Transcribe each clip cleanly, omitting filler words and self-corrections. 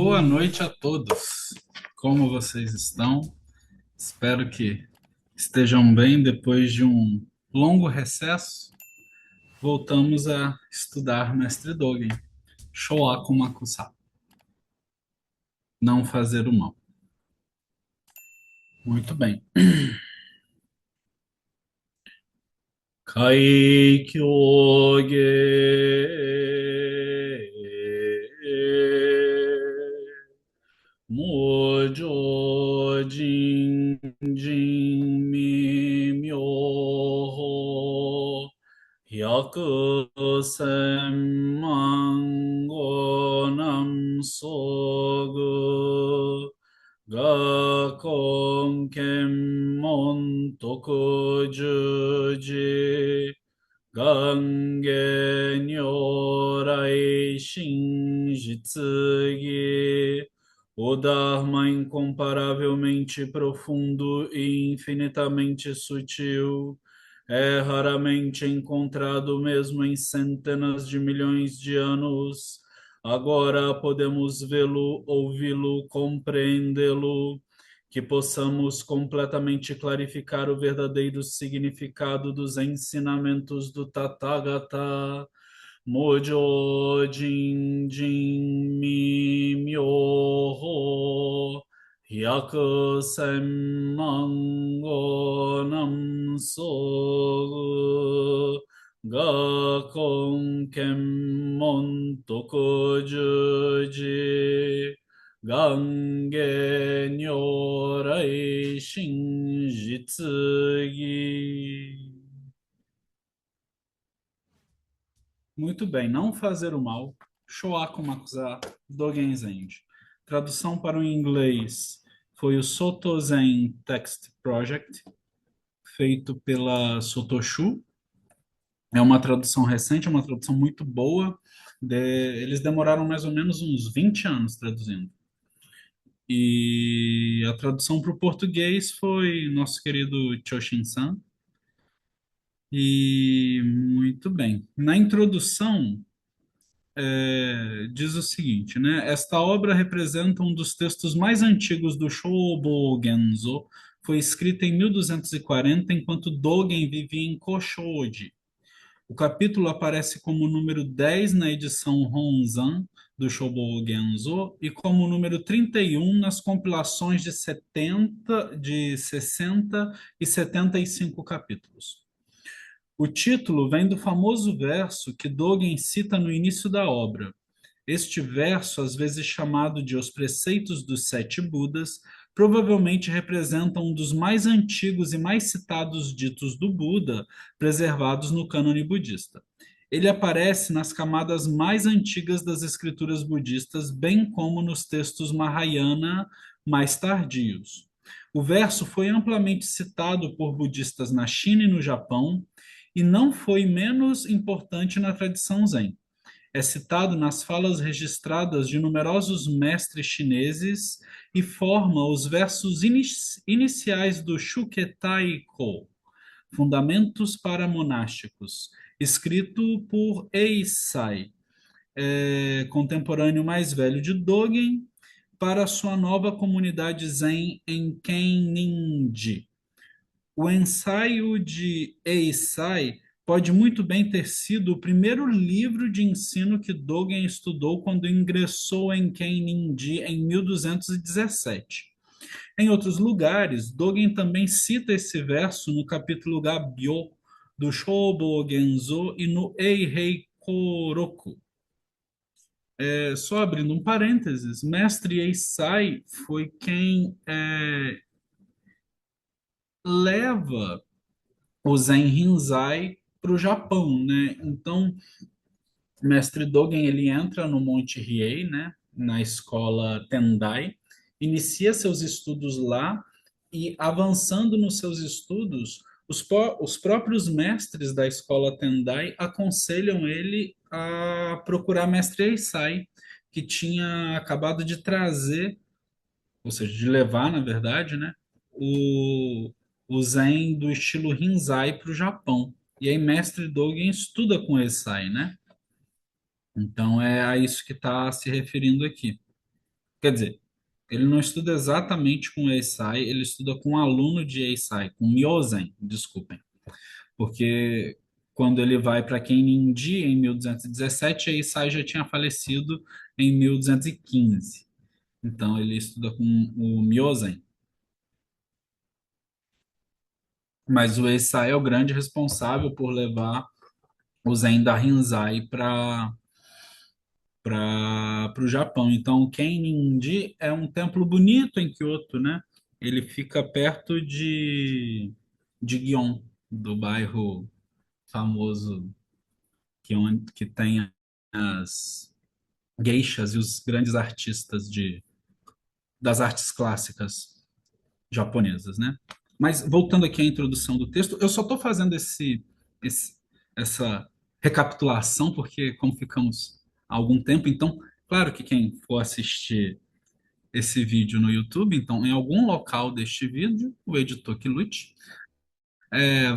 Boa noite a todos. Como vocês estão? Espero que estejam bem depois de um longo recesso. Voltamos a estudar Mestre Dogen, Shoaku Makusa, não fazer o mal. Muito bem. Kaikyo ge Mojo Jin Jin Mi Myoho Hyakusen Mango Nam Sogu Gakon Kenmon Tokujuji Gange Nyorai Shinjitsugi, o Dharma incomparavelmente profundo e infinitamente sutil é raramente encontrado mesmo em centenas de milhões de anos. Agora podemos vê-lo, ouvi-lo, compreendê-lo, que possamos completamente clarificar o verdadeiro significado dos ensinamentos do Tathagata. Mojo Jin Jin Mi Myoho Hyaku Mango Nam So Gakon Kenmon Tokujuji Gange Nyorai Shinjitsugi. Muito bem, não fazer o mal. Shoaku Makusa Dogen Zenji. Tradução para o inglês foi o Soto Zen Text Project, feito pela Sotoshu. É uma tradução recente, é uma tradução muito boa. Eles demoraram mais ou menos uns 20 anos traduzindo. E a tradução para o português foi nosso querido Choshin-san. E muito bem. Na introdução, diz o seguinte, né? Esta obra representa um dos textos mais antigos do Shobo Genzo. Foi escrita em 1240, enquanto Dogen vivia em Koshoji. O capítulo aparece como número 10 na edição Honzan do Shobo Genzo e como número 31 nas compilações de 60 e 75 capítulos. O título vem do famoso verso que Dogen cita no início da obra. Este verso, às vezes chamado de Os Preceitos dos Sete Budas, provavelmente representa um dos mais antigos e mais citados ditos do Buda, preservados no cânone budista. Ele aparece nas camadas mais antigas das escrituras budistas, bem como nos textos Mahayana mais tardios. O verso foi amplamente citado por budistas na China e no Japão, e não foi menos importante na tradição Zen. É citado nas falas registradas de numerosos mestres chineses e forma os versos iniciais do Shuketai-ko, Fundamentos para Monásticos, escrito por Eisai, contemporâneo mais velho de Dogen, para sua nova comunidade Zen em Kenninji. O ensaio de Eisai pode muito bem ter sido o primeiro livro de ensino que Dogen estudou quando ingressou em Kenninji em 1217. Em outros lugares, Dogen também cita esse verso no capítulo Gabyo do Shobo Genzo e no Eihei Koroku. Só abrindo um parênteses, Mestre Eisai foi quem leva o Zen Rinzai para o Japão, né? Então, Mestre Dogen ele entra no Monte Hiei, né? Na escola Tendai, inicia seus estudos lá e avançando nos seus estudos, os próprios mestres da escola Tendai aconselham ele a procurar Mestre Eisai, que tinha acabado de trazer, ou seja, de levar, na verdade, né, o, o Zen do estilo Rinzai para o Japão. E aí, Mestre Dogen estuda com Eisai, né? Então, é a isso que está se referindo aqui. Quer dizer, ele não estuda exatamente com Eisai, ele estuda com um aluno de Eisai, com Myozen, desculpem. Porque quando ele vai para Kenninji em 1217, Eisai já tinha falecido em 1215. Então ele estuda com o Myozen. Mas o Eisai é o grande responsável por levar o Zen da Rinzai para o Japão. Então, o Kenninji é um templo bonito em Kyoto, né? Ele fica perto de Gion, do bairro famoso que tem as geishas e os grandes artistas das artes clássicas japonesas, né? Mas voltando aqui à introdução do texto, eu só estou fazendo esse, essa recapitulação porque como ficamos há algum tempo, então, claro que quem for assistir esse vídeo no YouTube, então, em algum local deste vídeo, o editor que lute,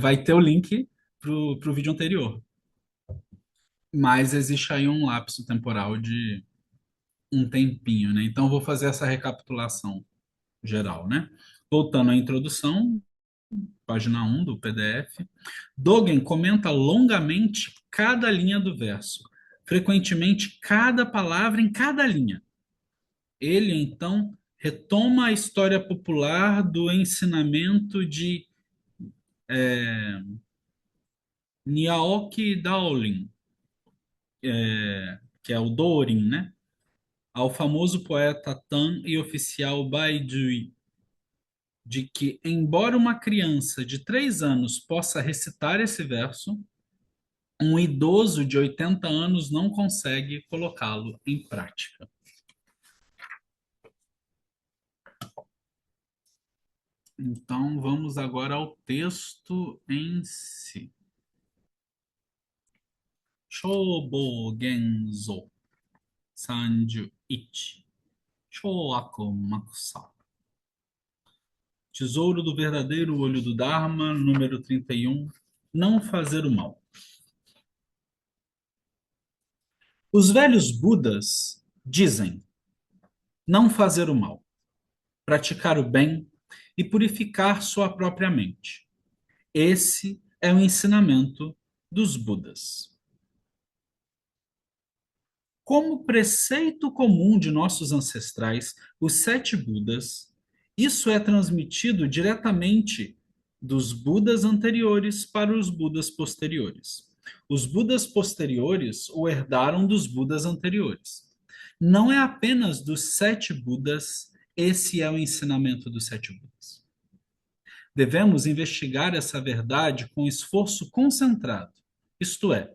vai ter o link para o vídeo anterior. Mas existe aí um lapso temporal de um tempinho, né? Então, eu vou fazer essa recapitulação geral, né? Voltando à introdução, página 1 do PDF, Dogen comenta longamente cada linha do verso, frequentemente cada palavra em cada linha. Ele, então, retoma a história popular do ensinamento de Nyaoki Daolin, que é o Dorin, né? Ao famoso poeta Tan e oficial Baidui, de que, embora uma criança de 3 anos possa recitar esse verso, um idoso de 80 anos não consegue colocá-lo em prática. Então, vamos agora ao texto em si. Shobo Genzo Sanju Ichi. Shoaku Makusa. Tesouro do verdadeiro olho do Dharma, número 31. Não fazer o mal. Os velhos Budas dizem não fazer o mal, praticar o bem e purificar sua própria mente. Esse é o ensinamento dos Budas. Como preceito comum de nossos ancestrais, os 7 Budas, isso é transmitido diretamente dos Budas anteriores para os Budas posteriores. Os Budas posteriores o herdaram dos Budas anteriores. Não é apenas dos 7 Budas, esse é o ensinamento dos 7 Budas. Devemos investigar essa verdade com esforço concentrado, isto é,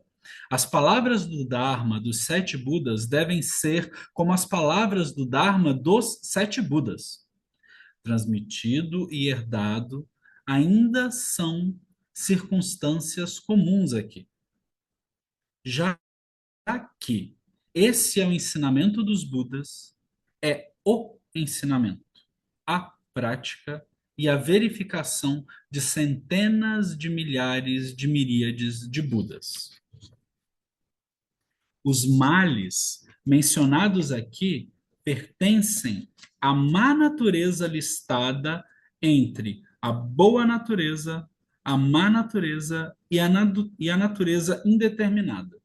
as palavras do Dharma dos 7 Budas devem ser como as palavras do Dharma dos 7 Budas. Transmitido e herdado ainda são circunstâncias comuns aqui. Já que esse é o ensinamento dos Budas, é o ensinamento, a prática e a verificação de centenas de milhares de miríades de Budas. Os males mencionados aqui pertencem à má natureza listada entre a boa natureza, a má natureza e a natureza indeterminada.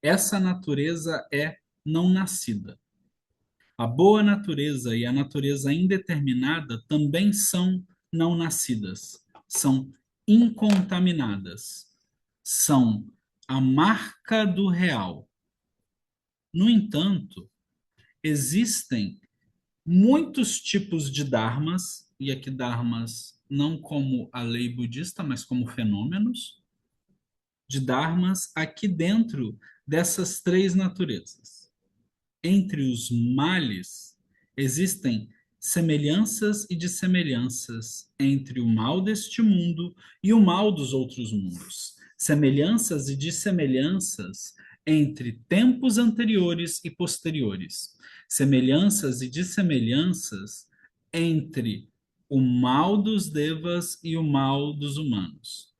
Essa natureza é não nascida. A boa natureza e a natureza indeterminada também são não nascidas, são incontaminadas, são a marca do real. No entanto, existem muitos tipos de dharmas, e aqui dharmas não como a lei budista, mas como fenômenos, de dharmas aqui dentro dessas 3 naturezas. Entre os males, existem semelhanças e dissemelhanças entre o mal deste mundo e o mal dos outros mundos. Semelhanças e dissemelhanças entre tempos anteriores e posteriores. Semelhanças e dissemelhanças entre o mal dos devas e o mal dos humanos.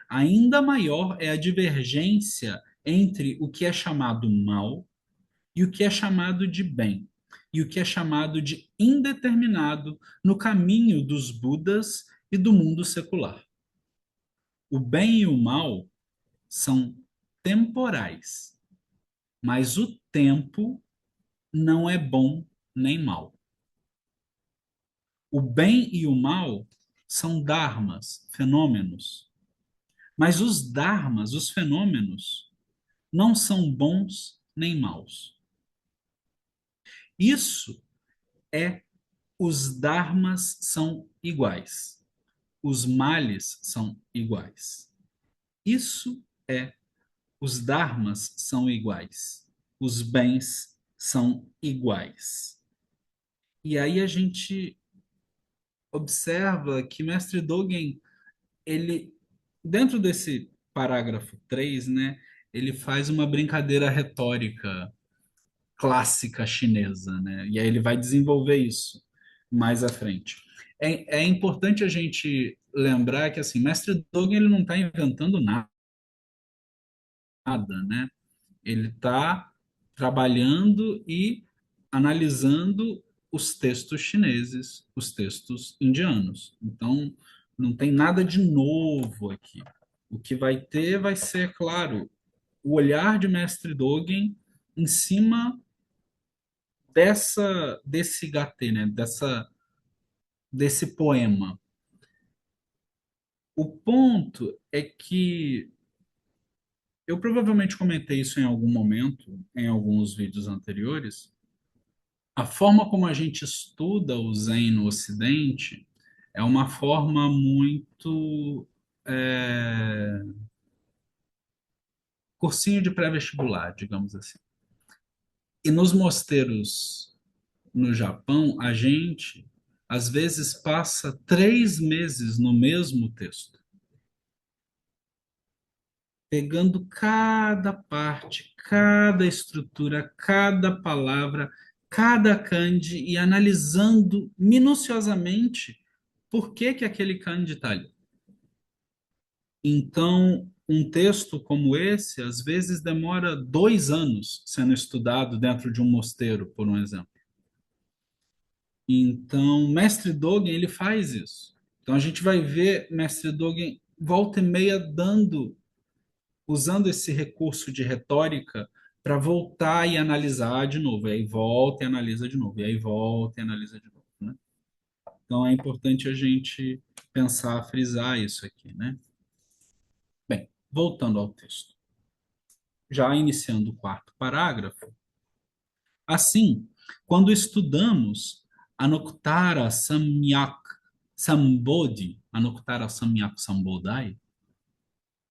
Ainda maior é a divergência entre o que é chamado mal e o que é chamado de bem. e o que é chamado de indeterminado no caminho dos Budas e do mundo secular. O bem e o mal são temporais, mas o tempo não é bom nem mal. O bem e o mal são dharmas, fenômenos, mas os dharmas, os fenômenos, não são bons nem maus. Isso é os dharmas são iguais, os males são iguais. Isso é os dharmas são iguais, os bens são iguais. E aí a gente observa que Mestre Dogen, ele, dentro desse parágrafo 3, né, ele faz uma brincadeira retórica clássica chinesa, né? E aí ele vai desenvolver isso mais à frente. É importante a gente lembrar que assim, Mestre Dogen ele não está inventando nada, né? Ele está trabalhando e analisando os textos chineses, os textos indianos. Então, não tem nada de novo aqui. O que vai ter vai ser, claro, o olhar de Mestre Dogen em cima desse gatê, né? Desse poema. O ponto é que eu provavelmente comentei isso em algum momento, em alguns vídeos anteriores. A forma como a gente estuda o Zen no Ocidente é uma forma muito é, cursinho de pré-vestibular, digamos assim. E nos mosteiros no Japão, a gente às vezes passa 3 meses no mesmo texto, pegando cada parte, cada estrutura, cada palavra, cada kanji e analisando minuciosamente por que que aquele kanji está ali. Então, um texto como esse, às vezes, demora 2 anos sendo estudado dentro de um mosteiro, por um exemplo. Então, Mestre Dogen, ele faz isso. Então, a gente vai ver Mestre Dogen volta e meia usando esse recurso de retórica para voltar e analisar de novo. E aí volta e analisa de novo. E aí volta e analisa de novo, né? Então, é importante a gente pensar, frisar isso aqui, né? Bem, voltando ao texto. Já iniciando o quarto parágrafo, assim, quando estudamos Anuttara Samyak Sambodhi, Anuttara Samyak Sambodhai,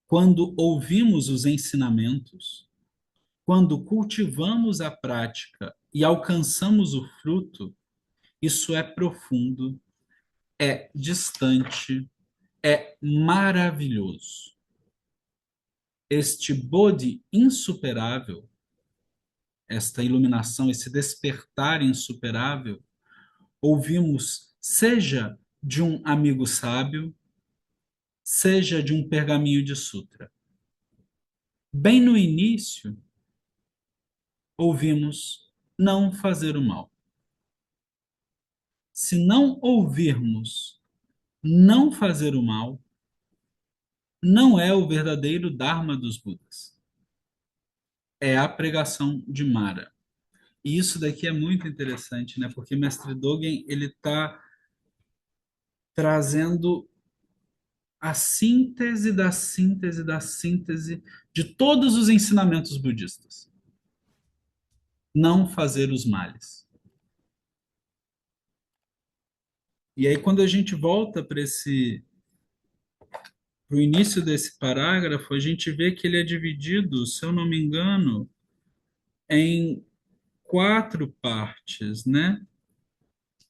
quando ouvimos os ensinamentos, quando cultivamos a prática e alcançamos o fruto, isso é profundo, é distante, é maravilhoso. Este Bodhi insuperável, esta iluminação, esse despertar insuperável, ouvimos seja de um amigo sábio, seja de um pergaminho de sutra. Bem no início, ouvimos não fazer o mal. Se não ouvirmos não fazer o mal, não é o verdadeiro Dharma dos Budas. É a pregação de Mara. E isso daqui é muito interessante, né? Porque Mestre Dogen ele está trazendo a síntese da síntese da síntese de todos os ensinamentos budistas. Não fazer os males. E aí, quando a gente volta para o início desse parágrafo, a gente vê que ele é dividido, se eu não me engano, em 4 partes, né?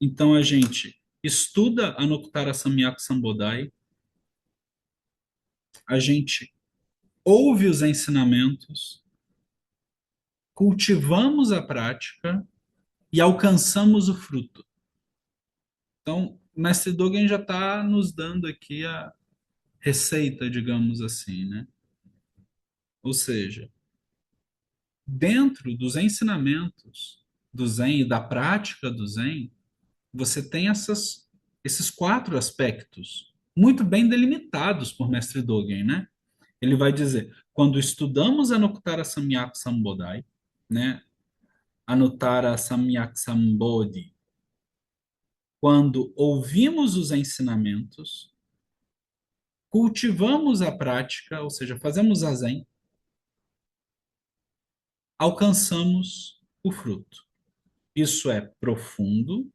Então, a gente estuda Anuttara Samyak Sambodhai, a gente ouve os ensinamentos, cultivamos a prática e alcançamos o fruto. Então, o Mestre Dogen já está nos dando aqui a receita, digamos assim, né? Ou seja, dentro dos ensinamentos, do Zen e da prática do Zen, você tem esses quatro aspectos muito bem delimitados por Mestre Dogen, né? Ele vai dizer, quando estudamos Anuttara Samyak Sambodhi, né? Anuttara Samyak Sambodhi, quando ouvimos os ensinamentos, cultivamos a prática, ou seja, fazemos a Zen, alcançamos o fruto. Isso é profundo,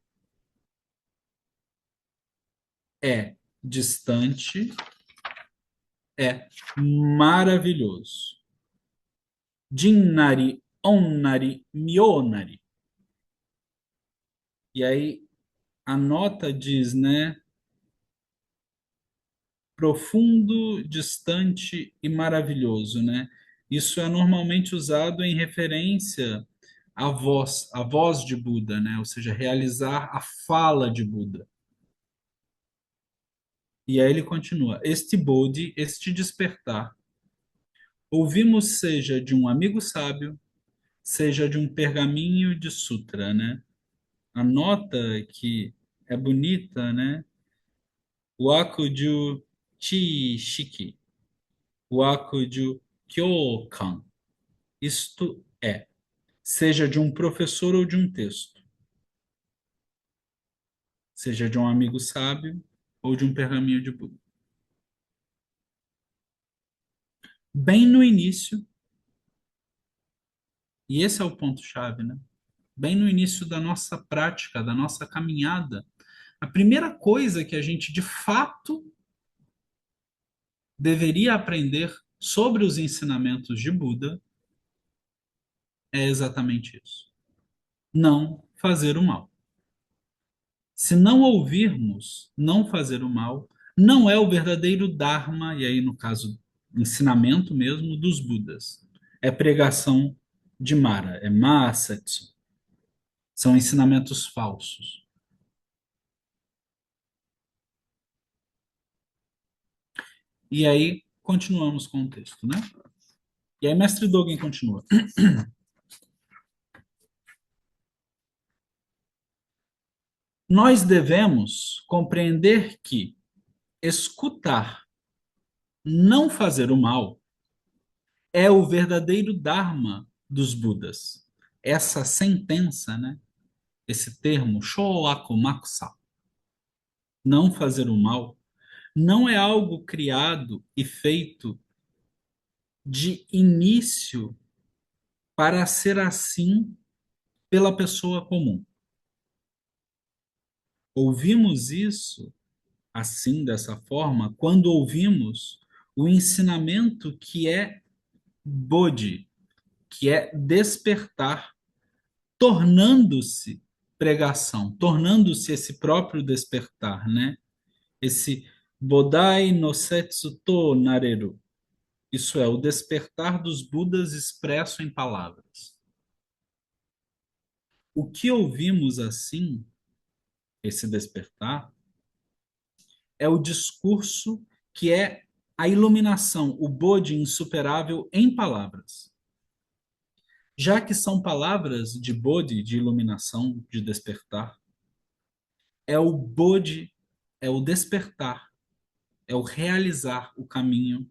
é distante, é maravilhoso. Jinnari, Onnari, Mionari. E aí a nota diz, né? Profundo, distante e maravilhoso, né? Isso é normalmente usado em referência à voz de Buda, né? Ou seja, realizar a fala de Buda. E aí ele continua: este Bodhi, este despertar, ouvimos seja de um amigo sábio, seja de um pergaminho de sutra, né? A nota que é bonita, né? Wakuju chi shiki, wakuju kyokan. Isto é, seja de um professor ou de um texto, seja de um amigo sábio ou de um pergaminho de Buda. Bem no início, e esse é o ponto-chave, né? Bem no início da nossa prática, da nossa caminhada, a primeira coisa que a gente de fato deveria aprender sobre os ensinamentos de Buda é exatamente isso: não fazer o mal. Se não ouvirmos, não fazer o mal, não é o verdadeiro Dharma, e aí, no caso, ensinamento mesmo dos Budas. É pregação de Mara, é Masetsu. São ensinamentos falsos. E aí, continuamos com o texto, né? E aí, Mestre Dogen continua. Nós devemos compreender que escutar, não fazer o mal, é o verdadeiro Dharma dos Budas. Essa sentença, né? Esse termo, shoakumakusa, não fazer o mal, não é algo criado e feito de início para ser assim pela pessoa comum. Ouvimos isso assim, dessa forma, quando ouvimos o ensinamento que é Bodhi, que é despertar, tornando-se pregação, tornando-se esse próprio despertar, né? Esse Bodai no Setsu to Nareru. Isso é o despertar dos Budas expresso em palavras. O que ouvimos assim, esse despertar, é o discurso que é a iluminação, o Bodhi insuperável em palavras. Já que são palavras de Bodhi, de iluminação, de despertar, é o Bodhi, é o despertar, é o realizar o caminho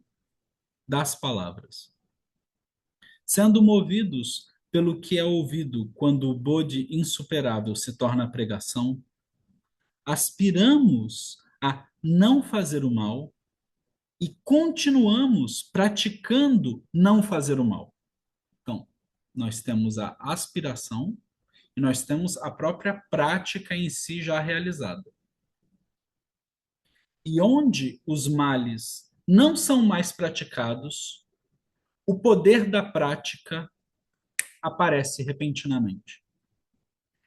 das palavras. Sendo movidos pelo que é ouvido quando o Bodhi insuperável se torna pregação, aspiramos a não fazer o mal e continuamos praticando não fazer o mal. Então, nós temos a aspiração e nós temos a própria prática em si já realizada. E onde os males não são mais praticados, o poder da prática aparece repentinamente.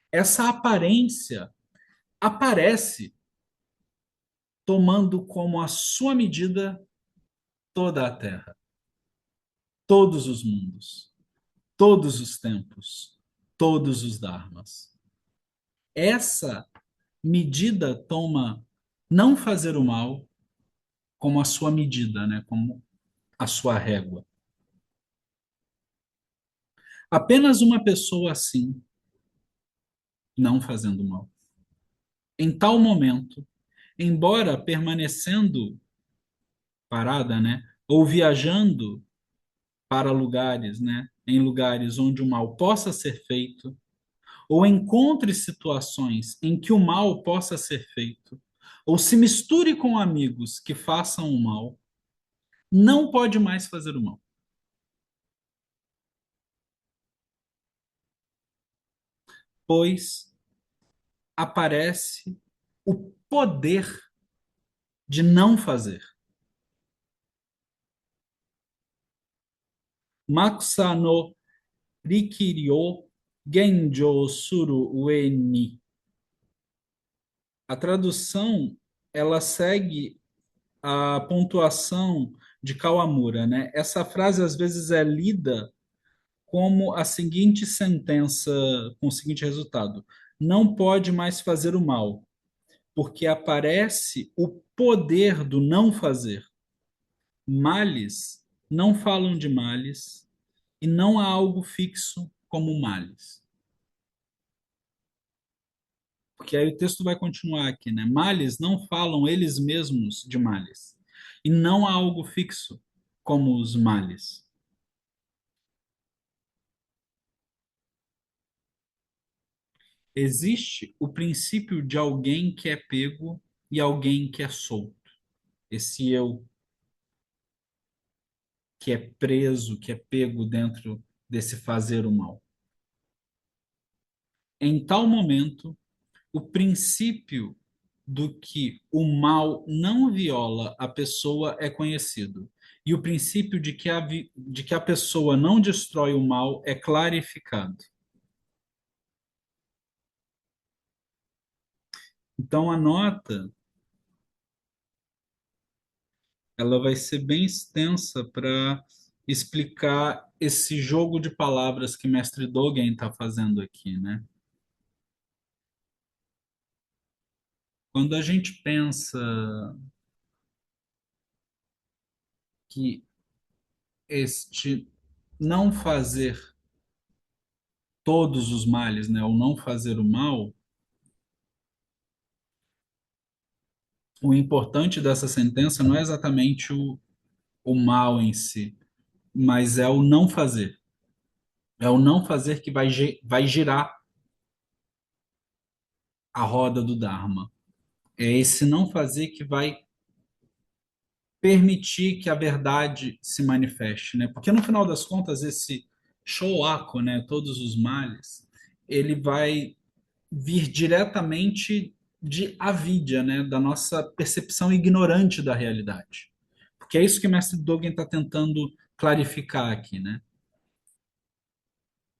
Essa aparência aparece tomando como a sua medida toda a terra, todos os mundos, todos os tempos, todos os dharmas. Essa medida toma não fazer o mal como a sua medida, né? Como a sua régua. Apenas uma pessoa assim não fazendo mal. Em tal momento, embora permanecendo parada, né, ou viajando para lugares, né, em lugares onde o mal possa ser feito, ou encontre situações em que o mal possa ser feito, ou se misture com amigos que façam o mal, não pode mais fazer o mal, pois aparece o poder de não fazer. Makusa no rikiryo genjo suru ue ni. A tradução, ela segue a pontuação de Kawamura, né? Essa frase às vezes é lida como a seguinte sentença, com o seguinte resultado: não pode mais fazer o mal, porque aparece o poder do não fazer. Males não falam de males e não há algo fixo como males. Porque aí o texto vai continuar aqui, né? Males não falam eles mesmos de males. E não há algo fixo como os males. Existe o princípio de alguém que é pego e alguém que é solto. Esse eu que é preso, que é pego dentro desse fazer o mal. Em tal momento, o princípio do que o mal não viola a pessoa é conhecido. E o princípio de que a pessoa não destrói o mal é clarificado. Então, a nota ela vai ser bem extensa para explicar esse jogo de palavras que Mestre Dogen está fazendo aqui, né? Quando a gente pensa que este não fazer todos os males, né, ou não fazer o mal, o importante dessa sentença não é exatamente o mal em si, mas é o não fazer. É o não fazer que vai girar a roda do Dharma. É esse não fazer que vai permitir que a verdade se manifeste, né? Porque no final das contas esse shoako, né, todos os males, ele vai vir diretamente de avidya, né, da nossa percepção ignorante da realidade. Porque é isso que o mestre Dogen está tentando clarificar aqui, né?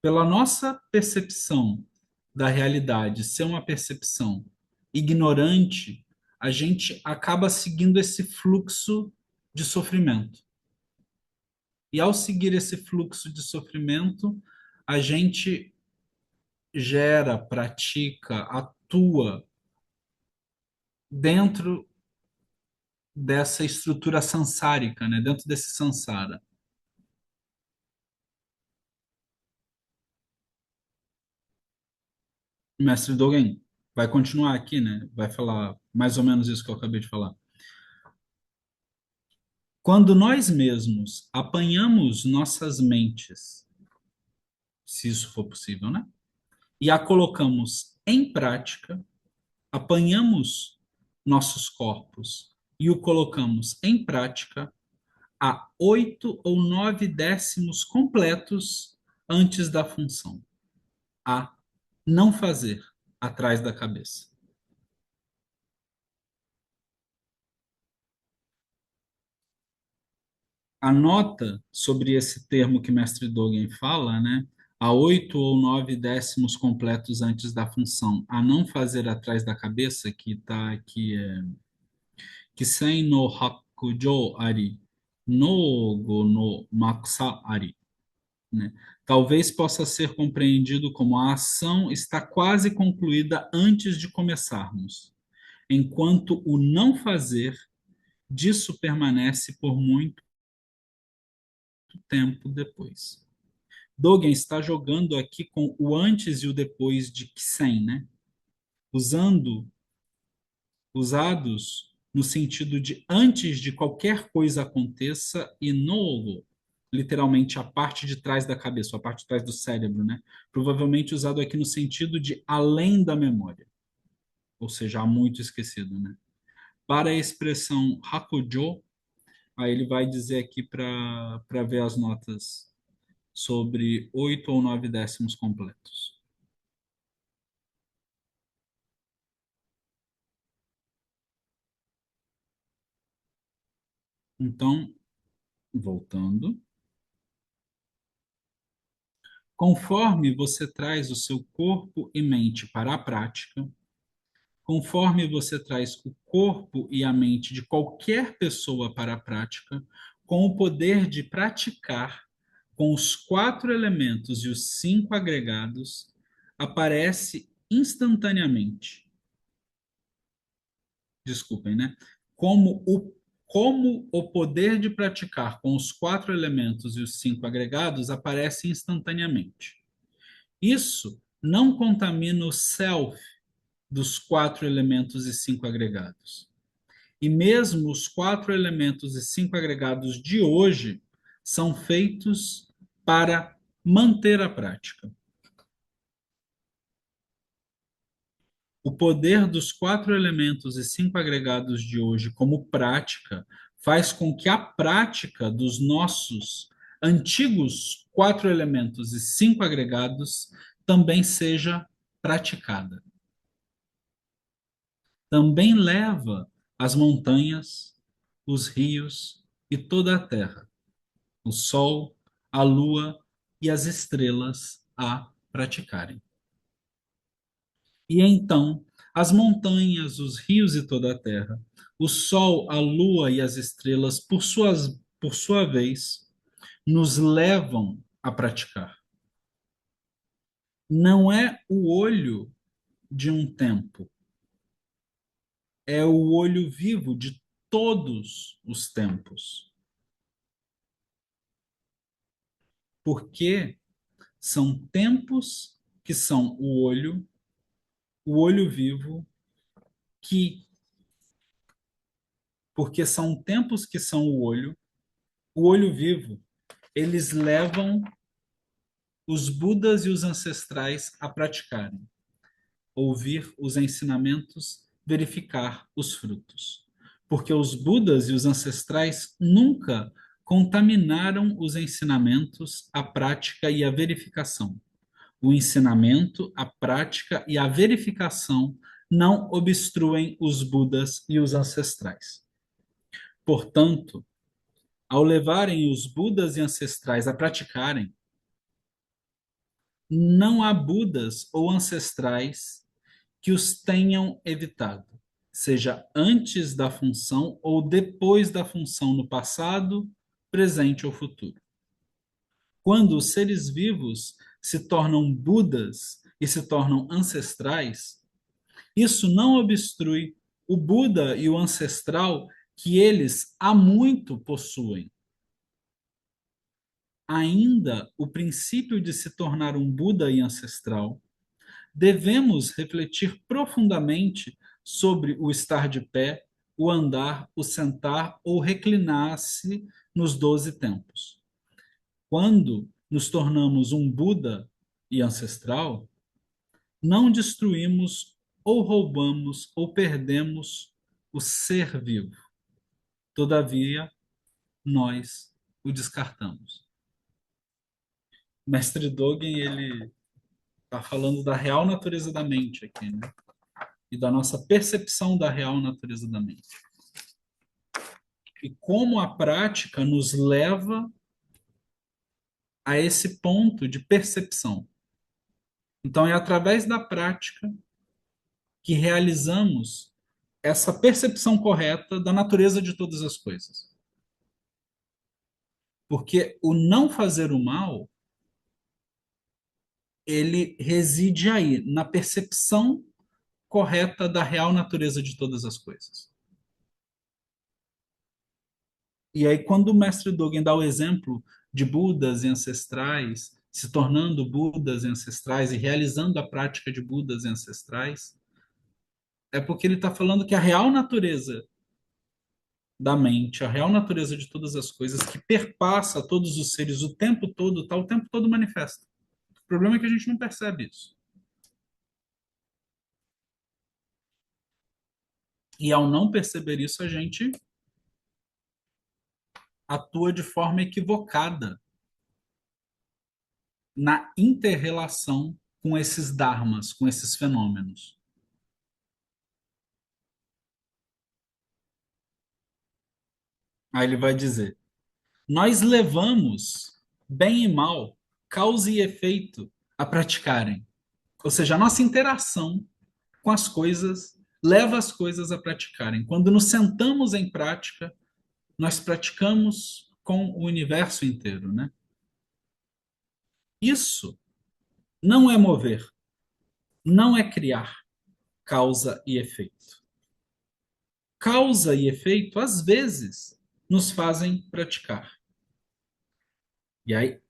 Pela nossa percepção da realidade ser uma percepção ignorante, a gente acaba seguindo esse fluxo de sofrimento. E ao seguir esse fluxo de sofrimento, a gente gera, pratica, atua dentro dessa estrutura sansárica, né? Dentro desse samsara. O mestre Dogen vai continuar aqui, né? Vai falar mais ou menos isso que eu acabei de falar. Quando nós mesmos apanhamos nossas mentes, se isso for possível, né? E a colocamos em prática, apanhamos nossos corpos e o colocamos em prática a 8 ou 9 décimos completos antes da função. A não fazer atrás da cabeça. A nota sobre esse termo que Mestre Dogen fala, né? A 8 ou 9 décimos completos antes da função, a não fazer atrás da cabeça, que está aqui, Kisen no Hakujo Ari, no Go no Makusa Ari, né? Talvez possa ser compreendido como a ação está quase concluída antes de começarmos, enquanto o não fazer disso permanece por muito tempo depois. Dogen está jogando aqui com o antes e o depois de Kisen, né? Usando usados no sentido de antes de qualquer coisa aconteça e novo, literalmente a parte de trás da cabeça, a parte de trás do cérebro, né? Provavelmente usado aqui no sentido de além da memória, ou seja, há muito esquecido, né? Para a expressão hakujo, aí ele vai dizer aqui para ver as notas sobre 8 ou 9 décimos completos. Então, voltando, conforme você traz o seu corpo e mente para a prática, conforme você traz o corpo e a mente de qualquer pessoa para a prática, com o poder de praticar com os 4 elementos e os 5 agregados, aparece instantaneamente. Desculpem, né? Como o, como o poder de praticar com os 4 elementos e os 5 agregados aparece instantaneamente. Isso não contamina o self dos 4 elementos e 5 agregados. E mesmo os 4 elementos e 5 agregados de hoje são feitos para manter a prática. O poder dos 4 elementos e 5 agregados de hoje como prática faz com que a prática dos nossos antigos 4 elementos e 5 agregados também seja praticada. Também leva as montanhas, os rios e toda a terra, o sol, a lua e as estrelas a praticarem. E então, as montanhas, os rios e toda a terra, o sol, a lua e as estrelas, por sua vez, nos levam a praticar. Não é o olho de um tempo, é o olho vivo de todos os tempos. Porque são tempos que são o olho vivo, que, porque são tempos que são o olho vivo, eles levam os Budas e os ancestrais a praticarem, ouvir os ensinamentos, verificar os frutos. Porque os Budas e os ancestrais nunca contaminaram os ensinamentos, a prática e a verificação. O ensinamento, a prática e a verificação não obstruem os Budas e os ancestrais. Portanto, ao levarem os Budas e ancestrais a praticarem, não há Budas ou ancestrais que os tenham evitado, seja antes da função ou depois da função no passado, presente ou futuro. Quando os seres vivos se tornam Budas e se tornam ancestrais, isso não obstrui o Buda e o ancestral que eles há muito possuem. Ainda o princípio de se tornar um Buda e ancestral, devemos refletir profundamente sobre o estar de pé, o andar, o sentar ou reclinar-se nos 12 tempos. Quando nos tornamos um Buda e ancestral, não destruímos ou roubamos ou perdemos o ser vivo. Todavia, nós o descartamos. Mestre Dogen, ele está falando da real natureza da mente aqui, né? E da nossa percepção da real natureza da mente. E como a prática nos leva a esse ponto de percepção. Então, é através da prática que realizamos essa percepção correta da natureza de todas as coisas. Porque o não fazer o mal, ele reside aí, na percepção correta da real natureza de todas as coisas. E aí, quando o mestre Dogen dá o exemplo de Budas e ancestrais se tornando Budas ancestrais e realizando a prática de Budas ancestrais, é porque ele está falando que a real natureza da mente, a real natureza de todas as coisas, que perpassa todos os seres o tempo todo, está o tempo todo manifesta. O problema é que a gente não percebe isso. E ao não perceber isso, a gente atua de forma equivocada na interrelação com esses dharmas, com esses fenômenos. Aí ele vai dizer: nós levamos bem e mal, causa e efeito a praticarem. Ou seja, a nossa interação com as coisas leva as coisas a praticarem. Quando nos sentamos em prática, nós praticamos com o universo inteiro, né? Isso não é mover, não é criar causa e efeito. Causa e efeito, às vezes, nos fazem praticar. E aí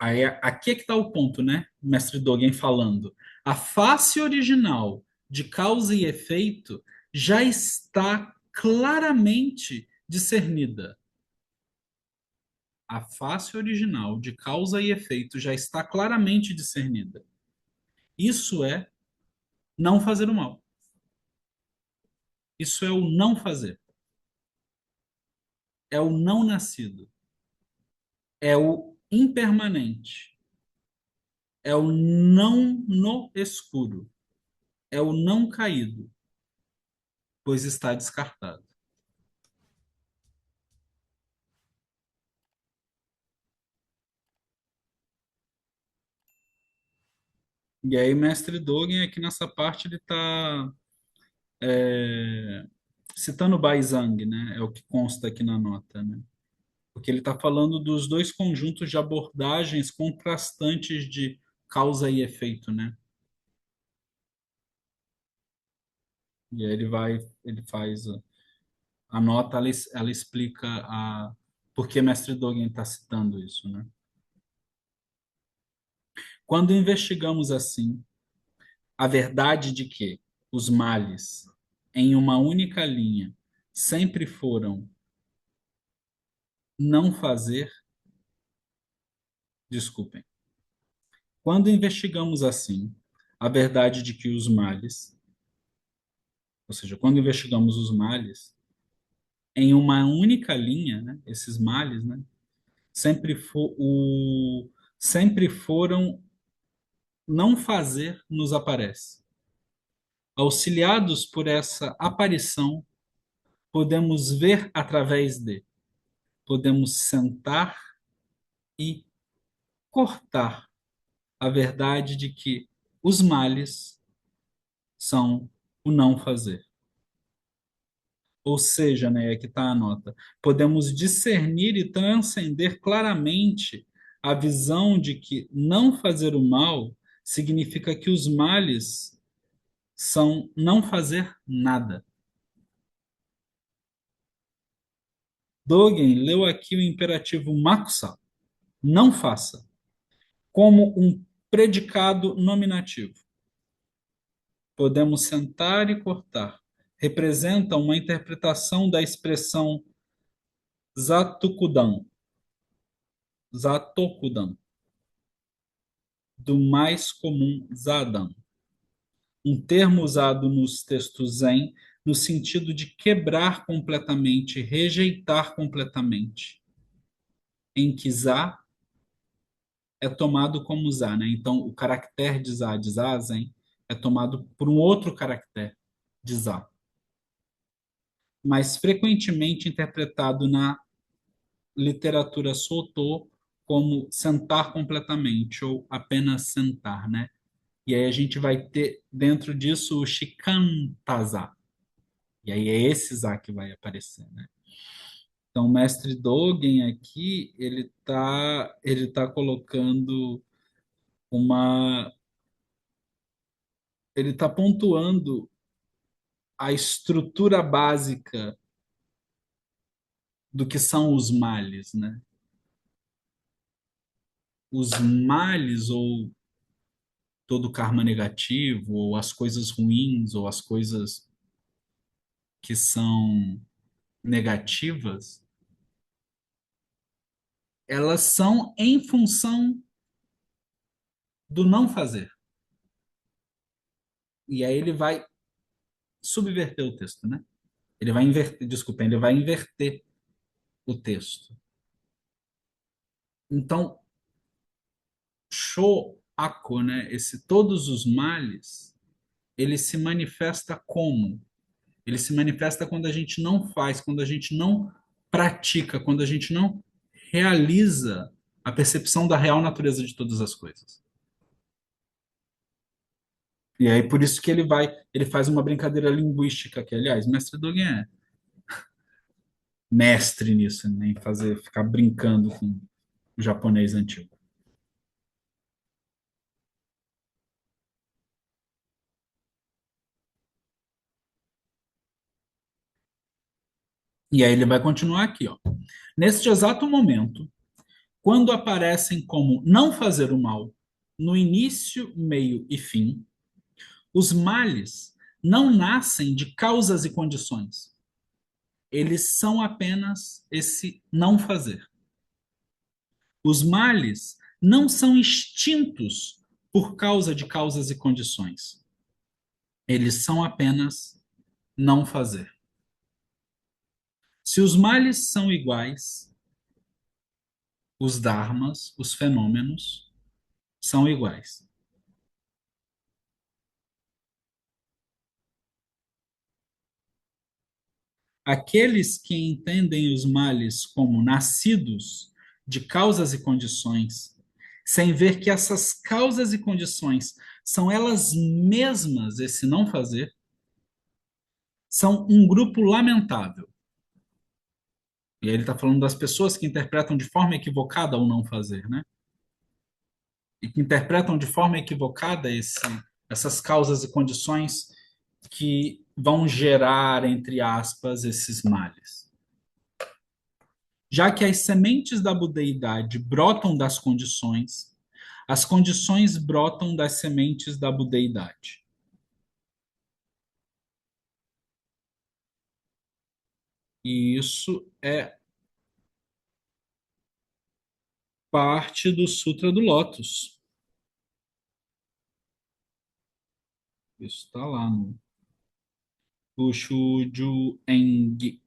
aqui é que está o ponto, né? O mestre Dogen falando. A face original de causa e efeito já está claramente discernida. A face original de causa e efeito já está claramente discernida. Isso é não fazer o mal. Isso é o não fazer. É o não nascido. É o impermanente. É o não no escuro. É o não caído, pois está descartado. E aí, mestre Dogen, aqui nessa parte, ele está citando Baizhang, né? É o que consta aqui na nota, né? Porque ele está falando dos dois conjuntos de abordagens contrastantes de causa e efeito, né? E aí ele faz a nota, ela explica por que mestre Dogen está citando isso, né? Quando investigamos assim a verdade de que os males, em uma única linha, sempre foram não fazer, desculpem. Quando investigamos assim a verdade de que os males, ou seja, quando investigamos os males em uma única linha, né, esses males, né, sempre foram não fazer nos aparece. Auxiliados por essa aparição, podemos ver através de, podemos sentar e cortar a verdade de que os males são o não fazer. Ou seja, né, aqui está a nota, podemos discernir e transcender claramente a visão de que não fazer o mal significa que os males são não fazer nada. Dogen leu aqui o imperativo makusa, não faça, como um predicado nominativo. Podemos sentar e cortar. Representa uma interpretação da expressão zatokudan, zatokudan, do mais comum zadan, um termo usado nos textos Zen no sentido de quebrar completamente, rejeitar completamente, em que za é tomado como za, né? Então, o caractere de zazen, é tomado por um outro caractere de za, mas frequentemente interpretado na literatura Soto como sentar completamente ou apenas sentar, né? E aí a gente vai ter dentro disso o shikantaza. E aí é esse za que vai aparecer, né? Então, o mestre Dogen aqui, ele tá colocando uma ele está pontuando a estrutura básica do que são os males, né? os males ou todo karma negativo, ou as coisas ruins, ou as coisas que são negativas, elas são em função do não fazer. E aí ele vai subverter o texto, né? Ele vai inverter, desculpa, ele vai inverter o texto. Então, sho ako, né? Esse todos os males, ele se manifesta como? Ele se manifesta quando a gente não faz, quando a gente não pratica, quando a gente não realiza a percepção da real natureza de todas as coisas. E aí por isso que ele faz uma brincadeira linguística que, aliás, mestre Dogen é mestre nisso, né, em fazer ficar brincando com o japonês antigo. E aí ele vai continuar aqui, ó. Neste exato momento, quando aparecem como não fazer o mal, no início, meio e fim, os males não nascem de causas e condições. Eles são apenas esse não fazer. Os males não são extintos por causa de causas e condições. Eles são apenas não fazer. Se os males são iguais, os dharmas, os fenômenos, são iguais. Aqueles que entendem os males como nascidos de causas e condições, sem ver que essas causas e condições são elas mesmas esse não fazer, são um grupo lamentável. E aí ele está falando das pessoas que interpretam de forma equivocada o não fazer, né? E que interpretam de forma equivocada essas causas e condições que vão gerar, entre aspas, esses males. Já que as sementes da budeidade brotam das condições, as condições brotam das sementes da budeidade. E isso é parte do Sutra do Lótus. Isso está lá no Bushuju Engi,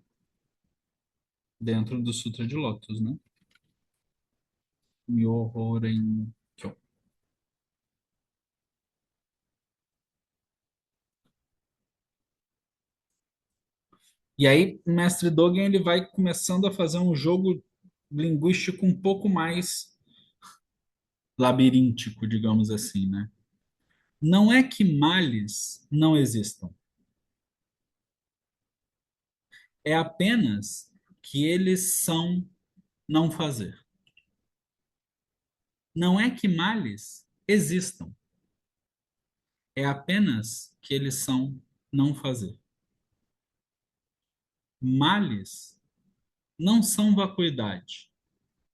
dentro do Sutra de Lótus, né? Myoho-renge-kyo. E aí, o mestre Dogen ele vai começando a fazer um jogo linguístico um pouco mais labiríntico, digamos assim, né? Não é que males não existam, é apenas que eles são não fazer. Não é que males existam, é apenas que eles são não fazer. Males não são vacuidade,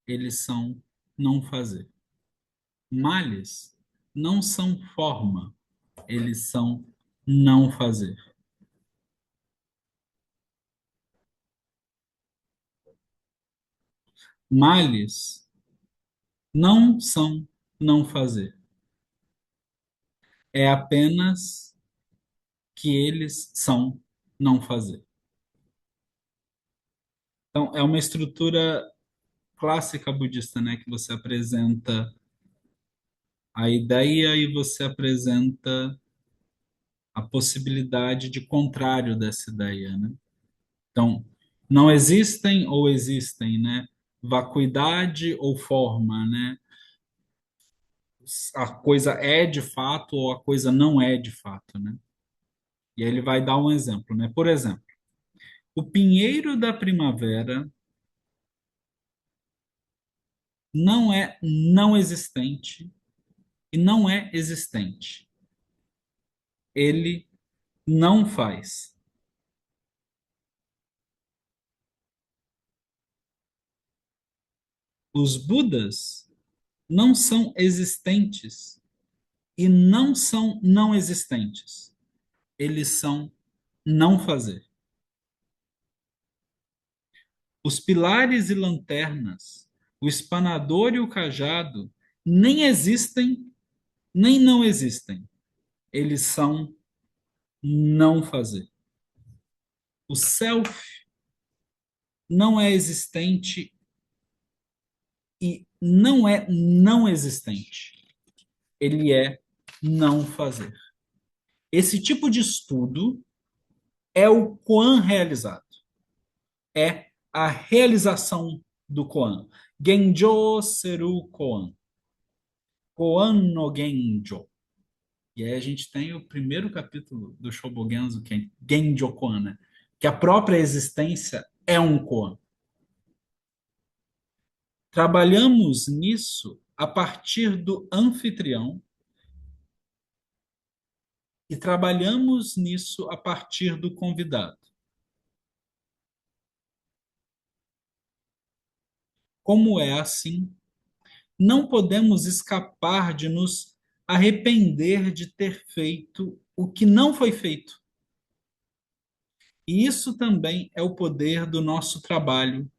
eles são não fazer. Males não são forma, eles são não fazer. Males não são não fazer. É apenas que eles são não fazer. Então, é uma estrutura clássica budista, né, que você apresenta a ideia e você apresenta a possibilidade de contrário dessa ideia, né? Então, não existem ou existem, né? Vacuidade ou forma, né? A coisa é de fato ou a coisa não é de fato, né? E aí ele vai dar um exemplo, né? Por exemplo, o pinheiro da primavera não é não existente e não é existente. Ele não faz. Os Budas não são existentes e não são não existentes. Eles são não fazer. Os pilares e lanternas, o espanador e o cajado nem existem, nem não existem. Eles são não fazer. O self não é existente e não é não existente. Ele é não fazer. Esse tipo de estudo é o Koan realizado. É a realização do Koan. Genjo Seru Koan. Koan no Genjo. E aí a gente tem o primeiro capítulo do Shobogenzo, que é Genjo Koan, né? Que a própria existência é um Koan. Trabalhamos nisso a partir do anfitrião e trabalhamos nisso a partir do convidado. Como é assim, não podemos escapar de nos arrepender de ter feito o que não foi feito. E isso também é o poder do nosso trabalho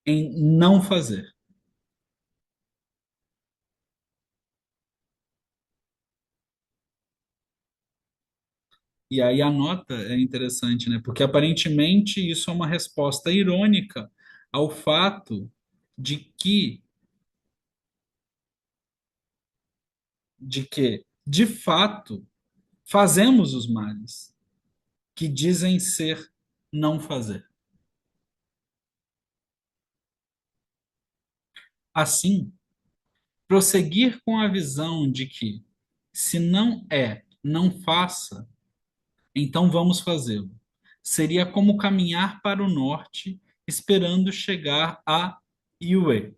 em não fazer. E aí a nota é interessante, né? Porque aparentemente isso é uma resposta irônica ao fato de que, de fato, fazemos os males que dizem ser não fazer. Assim, prosseguir com a visão de que, se não é, não faça, então vamos fazê-lo. Seria como caminhar para o norte, esperando chegar a Yue,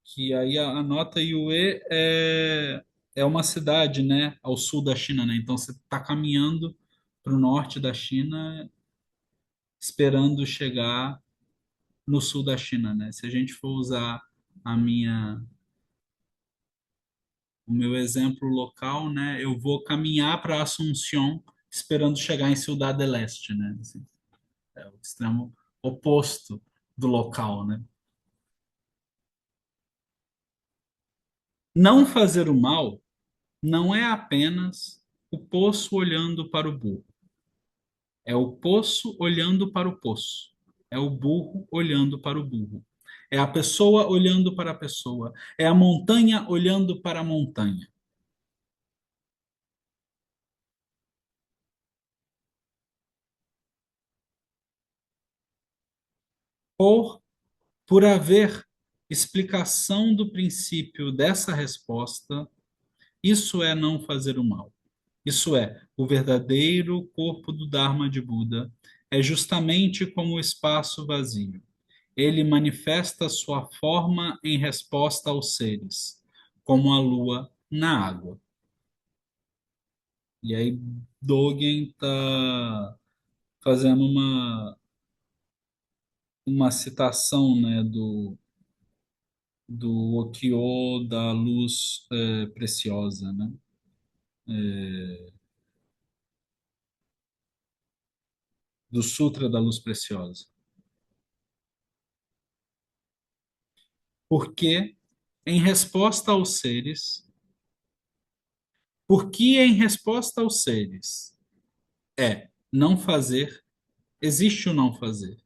que aí a nota Yue é uma cidade, né, ao sul da China, né? Então você está caminhando para o norte da China, esperando chegar no sul da China, né? Se a gente for usar a minha o meu exemplo local, né? Eu vou caminhar para Assunção, esperando chegar em Ciudad del Este, né? Assim, é o extremo oposto do local, né? Não fazer o mal não é apenas o poço olhando para o burro. É o poço olhando para o poço. É o burro olhando para o burro. É a pessoa olhando para a pessoa. É a montanha olhando para a montanha. Por, por haver explicação do princípio dessa resposta, isso é não fazer o mal. Isso é, o verdadeiro corpo do Dharma de Buda é justamente como o espaço vazio. Ele manifesta sua forma em resposta aos seres, como a lua na água. E aí Dogen está fazendo uma citação, né, do Okyo da luz preciosa, né? Do Sutra da Luz Preciosa. Porque em resposta aos seres, porque em resposta aos seres é não fazer, existe o não fazer.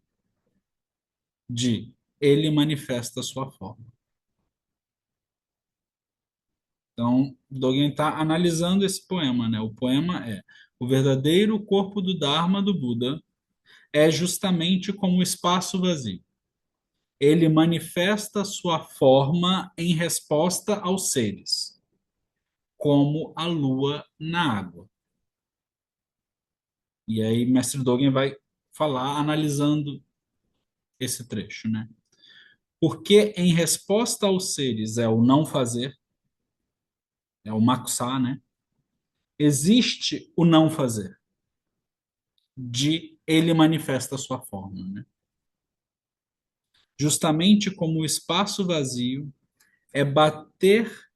De ele manifesta a sua forma. Então, Dogen está analisando esse poema, né? O poema é: o verdadeiro corpo do Dharma do Buda é justamente como o espaço vazio. Ele manifesta sua forma em resposta aos seres, como a lua na água. E aí, Mestre Dogen vai falar analisando esse trecho, né? Porque em resposta aos seres é o não fazer, é o makusá, né? Existe o não fazer, de ele manifesta a sua forma, né? Justamente como o espaço vazio É bater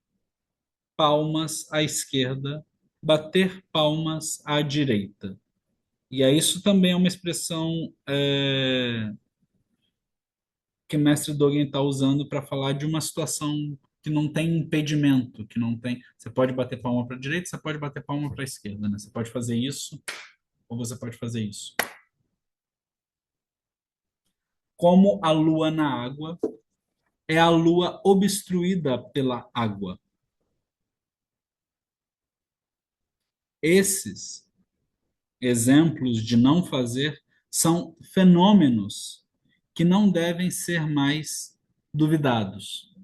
palmas à esquerda, bater palmas à direita. E aí isso também é uma expressão que o mestre Dogen está usando para falar de uma situação que não tem impedimento, que não tem. Você pode bater palma para a direita, você pode bater palma para a esquerda, né? Você pode fazer isso ou você pode fazer isso. Como a lua na água é a lua obstruída pela água. Esses exemplos de não fazer são fenômenos que não devem ser mais duvidados.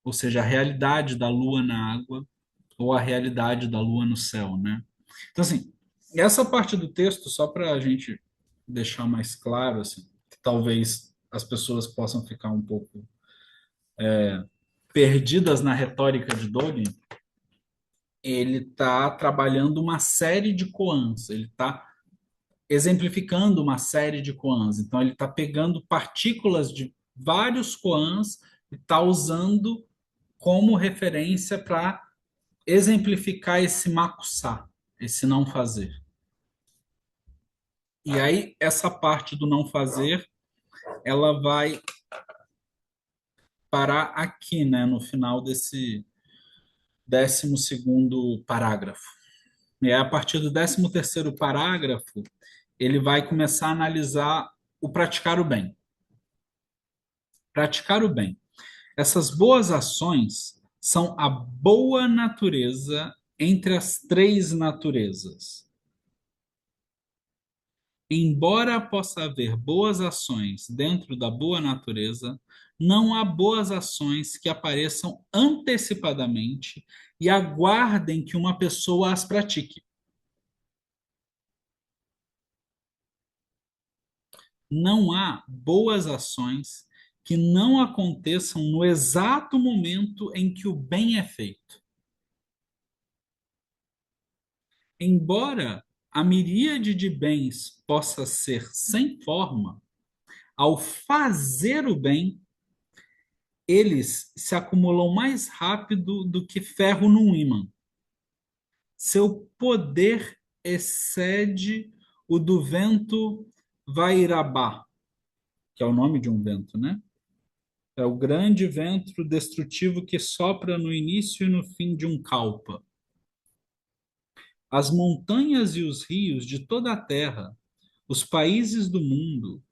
Ou seja, a realidade da lua na água ou a realidade da lua no céu, né? Então, assim, essa parte do texto, só para a gente deixar mais claro, assim, que talvez as pessoas possam ficar um pouco perdidas na retórica de Dogen, ele está trabalhando uma série de koans, ele está exemplificando uma série de koans. Então, ele está pegando partículas de vários koans e está usando como referência para exemplificar esse makussá, esse não fazer. E aí, essa parte do não fazer, ela vai parar aqui, né, no final desse 12º parágrafo. E aí, a partir do 13º parágrafo, ele vai começar a analisar o praticar o bem. Praticar o bem. Essas boas ações são a boa natureza entre as três naturezas. Embora possa haver boas ações dentro da boa natureza, não há boas ações que apareçam antecipadamente e aguardem que uma pessoa as pratique. Não há boas ações que não aconteçam no exato momento em que o bem é feito. Embora a miríade de bens possa ser sem forma, ao fazer o bem, eles se acumulam mais rápido do que ferro num ímã. Seu poder excede o do vento Vairabá, que é o nome de um vento, né? É o grande vento destrutivo que sopra no início e no fim de um kalpa. As montanhas e os rios de toda a terra, os países do mundo,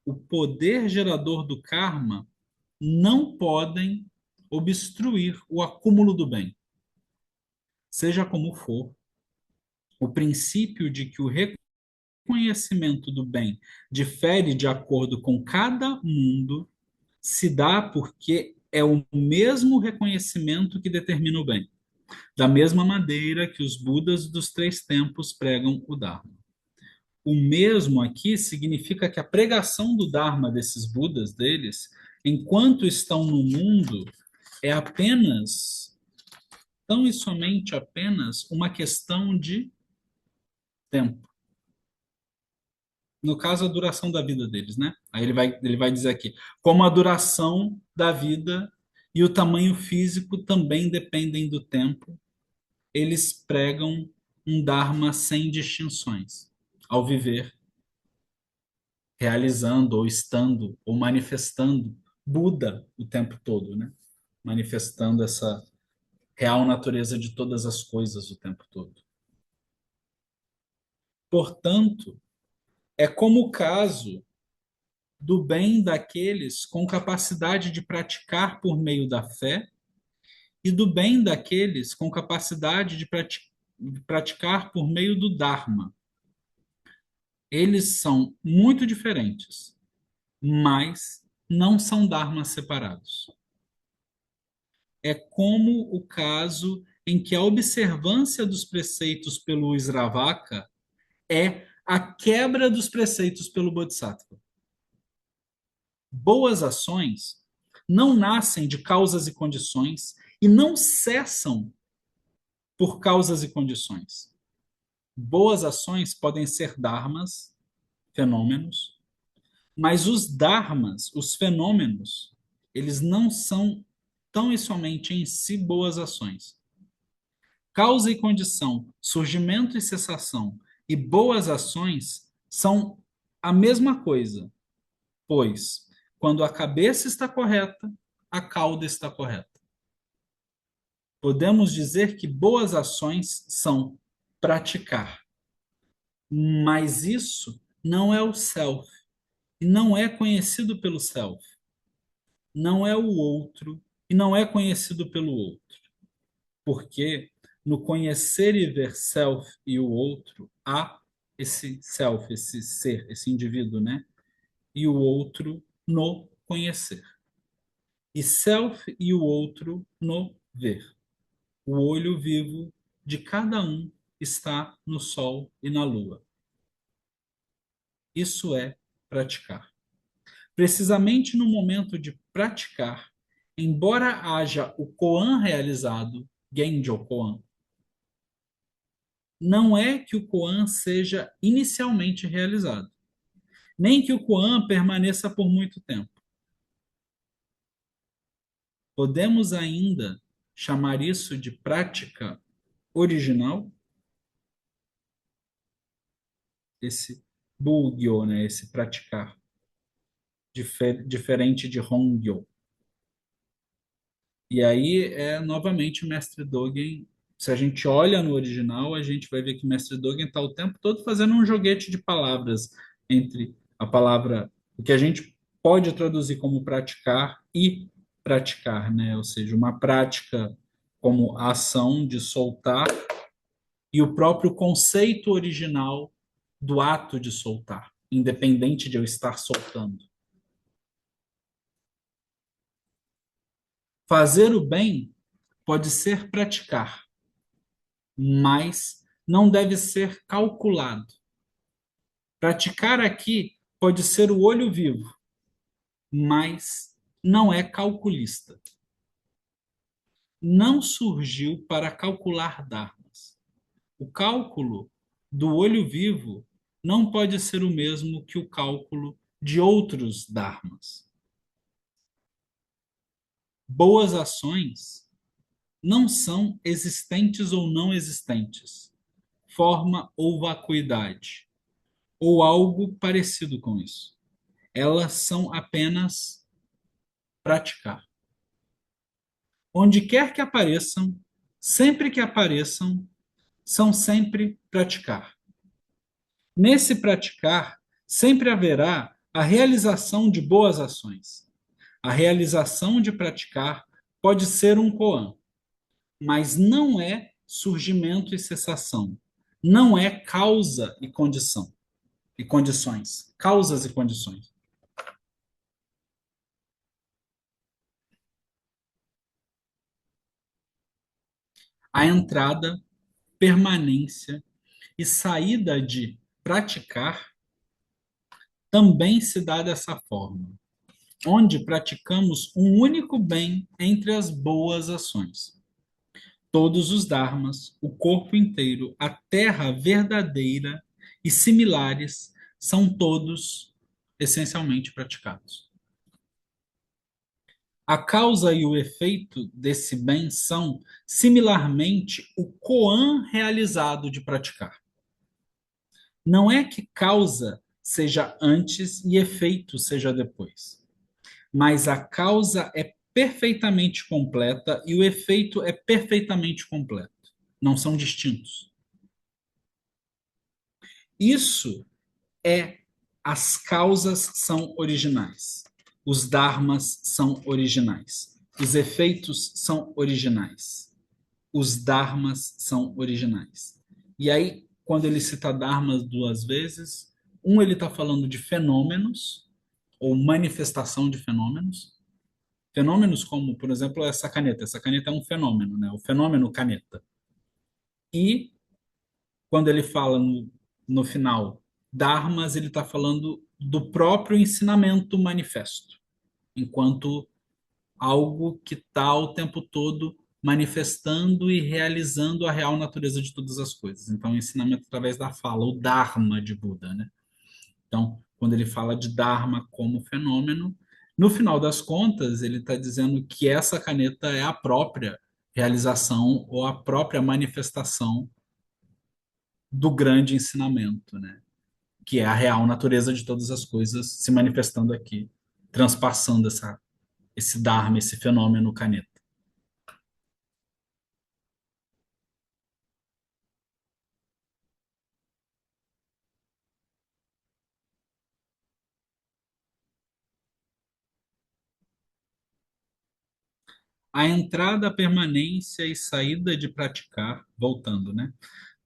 o poder gerador do karma não podem obstruir o acúmulo do bem. Seja como for, o princípio de que o reconhecimento do bem difere de acordo com cada mundo se dá porque é o mesmo reconhecimento que determina o bem, da mesma maneira que os Budas dos três tempos pregam o Dharma. O mesmo aqui significa que a pregação do Dharma desses Budas deles, enquanto estão no mundo, é apenas, tão e somente apenas, uma questão de tempo. No caso, a duração da vida deles, né? Aí ele vai dizer aqui, como a duração da vida e o tamanho físico também dependem do tempo, eles pregam um Dharma sem distinções, ao viver, realizando, ou estando, ou manifestando Buda o tempo todo, né? Manifestando essa real natureza de todas as coisas o tempo todo. Portanto, é como o caso do bem daqueles com capacidade de praticar por meio da fé e do bem daqueles com capacidade de praticar por meio do Dharma. Eles são muito diferentes, mas não são dharmas separados. É como o caso em que a observância dos preceitos pelo Sravaka é a quebra dos preceitos pelo Bodhisattva. Boas ações não nascem de causas e condições e não cessam por causas e condições. Boas ações podem ser dharmas, fenômenos, mas os dharmas, os fenômenos, eles não são tão e somente em si boas ações. Causa e condição, surgimento e cessação e boas ações são a mesma coisa, pois quando a cabeça está correta, a cauda está correta. Podemos dizer que boas ações são praticar, mas isso não é o self, e não é conhecido pelo self, não é o outro, e não é conhecido pelo outro. Porque no conhecer e ver self e o outro, há esse self, esse ser, esse indivíduo, né? E o outro no conhecer. E self e o outro no ver. O olho vivo de cada um está no sol e na lua. Isso é praticar. Precisamente no momento de praticar, embora haja o koan realizado, Genjo Koan, não é que o koan seja inicialmente realizado, nem que o koan permaneça por muito tempo. Podemos ainda chamar isso de prática original, esse bugyo, né, esse praticar, diferente de hongyo. E aí é novamente o Mestre Dogen. Se a gente olha no original, a gente vai ver que o Mestre Dogen está o tempo todo fazendo um joguete de palavras entre a palavra, o que a gente pode traduzir como praticar e praticar, né? Ou seja, uma prática como a ação de soltar e o próprio conceito original do ato de soltar, independente de eu estar soltando. Fazer o bem pode ser praticar, mas não deve ser calculado. Praticar aqui pode ser o olho vivo, mas não é calculista. Não surgiu para calcular dharmas. O cálculo do olho vivo não pode ser o mesmo que o cálculo de outros dharmas. Boas ações não são existentes ou não existentes, forma ou vacuidade, ou algo parecido com isso. Elas são apenas praticar. Onde quer que apareçam, sempre que apareçam, são sempre praticar. Nesse praticar, sempre haverá a realização de boas ações. A realização de praticar pode ser um koan, mas não é surgimento e cessação. Não é causa e condição e condições. Causas e condições. A entrada, permanência e saída de praticar também se dá dessa forma, onde praticamos um único bem entre as boas ações. Todos os dharmas, o corpo inteiro, a terra verdadeira e similares são todos essencialmente praticados. A causa e o efeito desse bem são, similarmente, o koan realizado de praticar. Não é que causa seja antes e efeito seja depois, mas a causa é perfeitamente completa e o efeito é perfeitamente completo. Não são distintos. Isso é as causas são originais. Os dharmas são originais. Os efeitos são originais. Os dharmas são originais. E aí, quando ele cita dharmas duas vezes, um ele está falando de fenômenos ou manifestação de fenômenos. Fenômenos como, por exemplo, essa caneta. Essa caneta é um fenômeno, né? O fenômeno caneta. E quando ele fala no final dharmas, ele está falando do próprio ensinamento manifesto, enquanto algo que está o tempo todo manifestando e realizando a real natureza de todas as coisas. Então, o ensinamento através da fala, o Dharma de Buda, né? Então, quando ele fala de Dharma como fenômeno, No final das contas, ele está dizendo que essa caneta é a própria realização ou a própria manifestação do grande ensinamento, né? Que é a real natureza de todas as coisas se manifestando aqui, transpassando esse Dharma, esse fenômeno caneta. A entrada, a permanência e saída de praticar, voltando, né?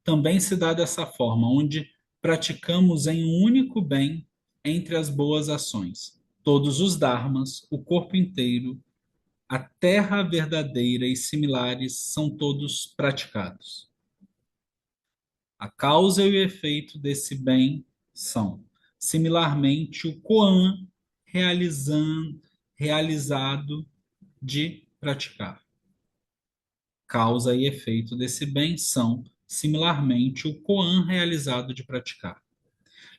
Também se dá dessa forma, onde praticamos em um único bem entre as boas ações. Todos os dharmas, o corpo inteiro, a terra verdadeira e similares são todos praticados. A causa e o efeito desse bem são, similarmente, o koan realizado de praticar. Causa e efeito desse bem são, similarmente, o koan realizado de praticar.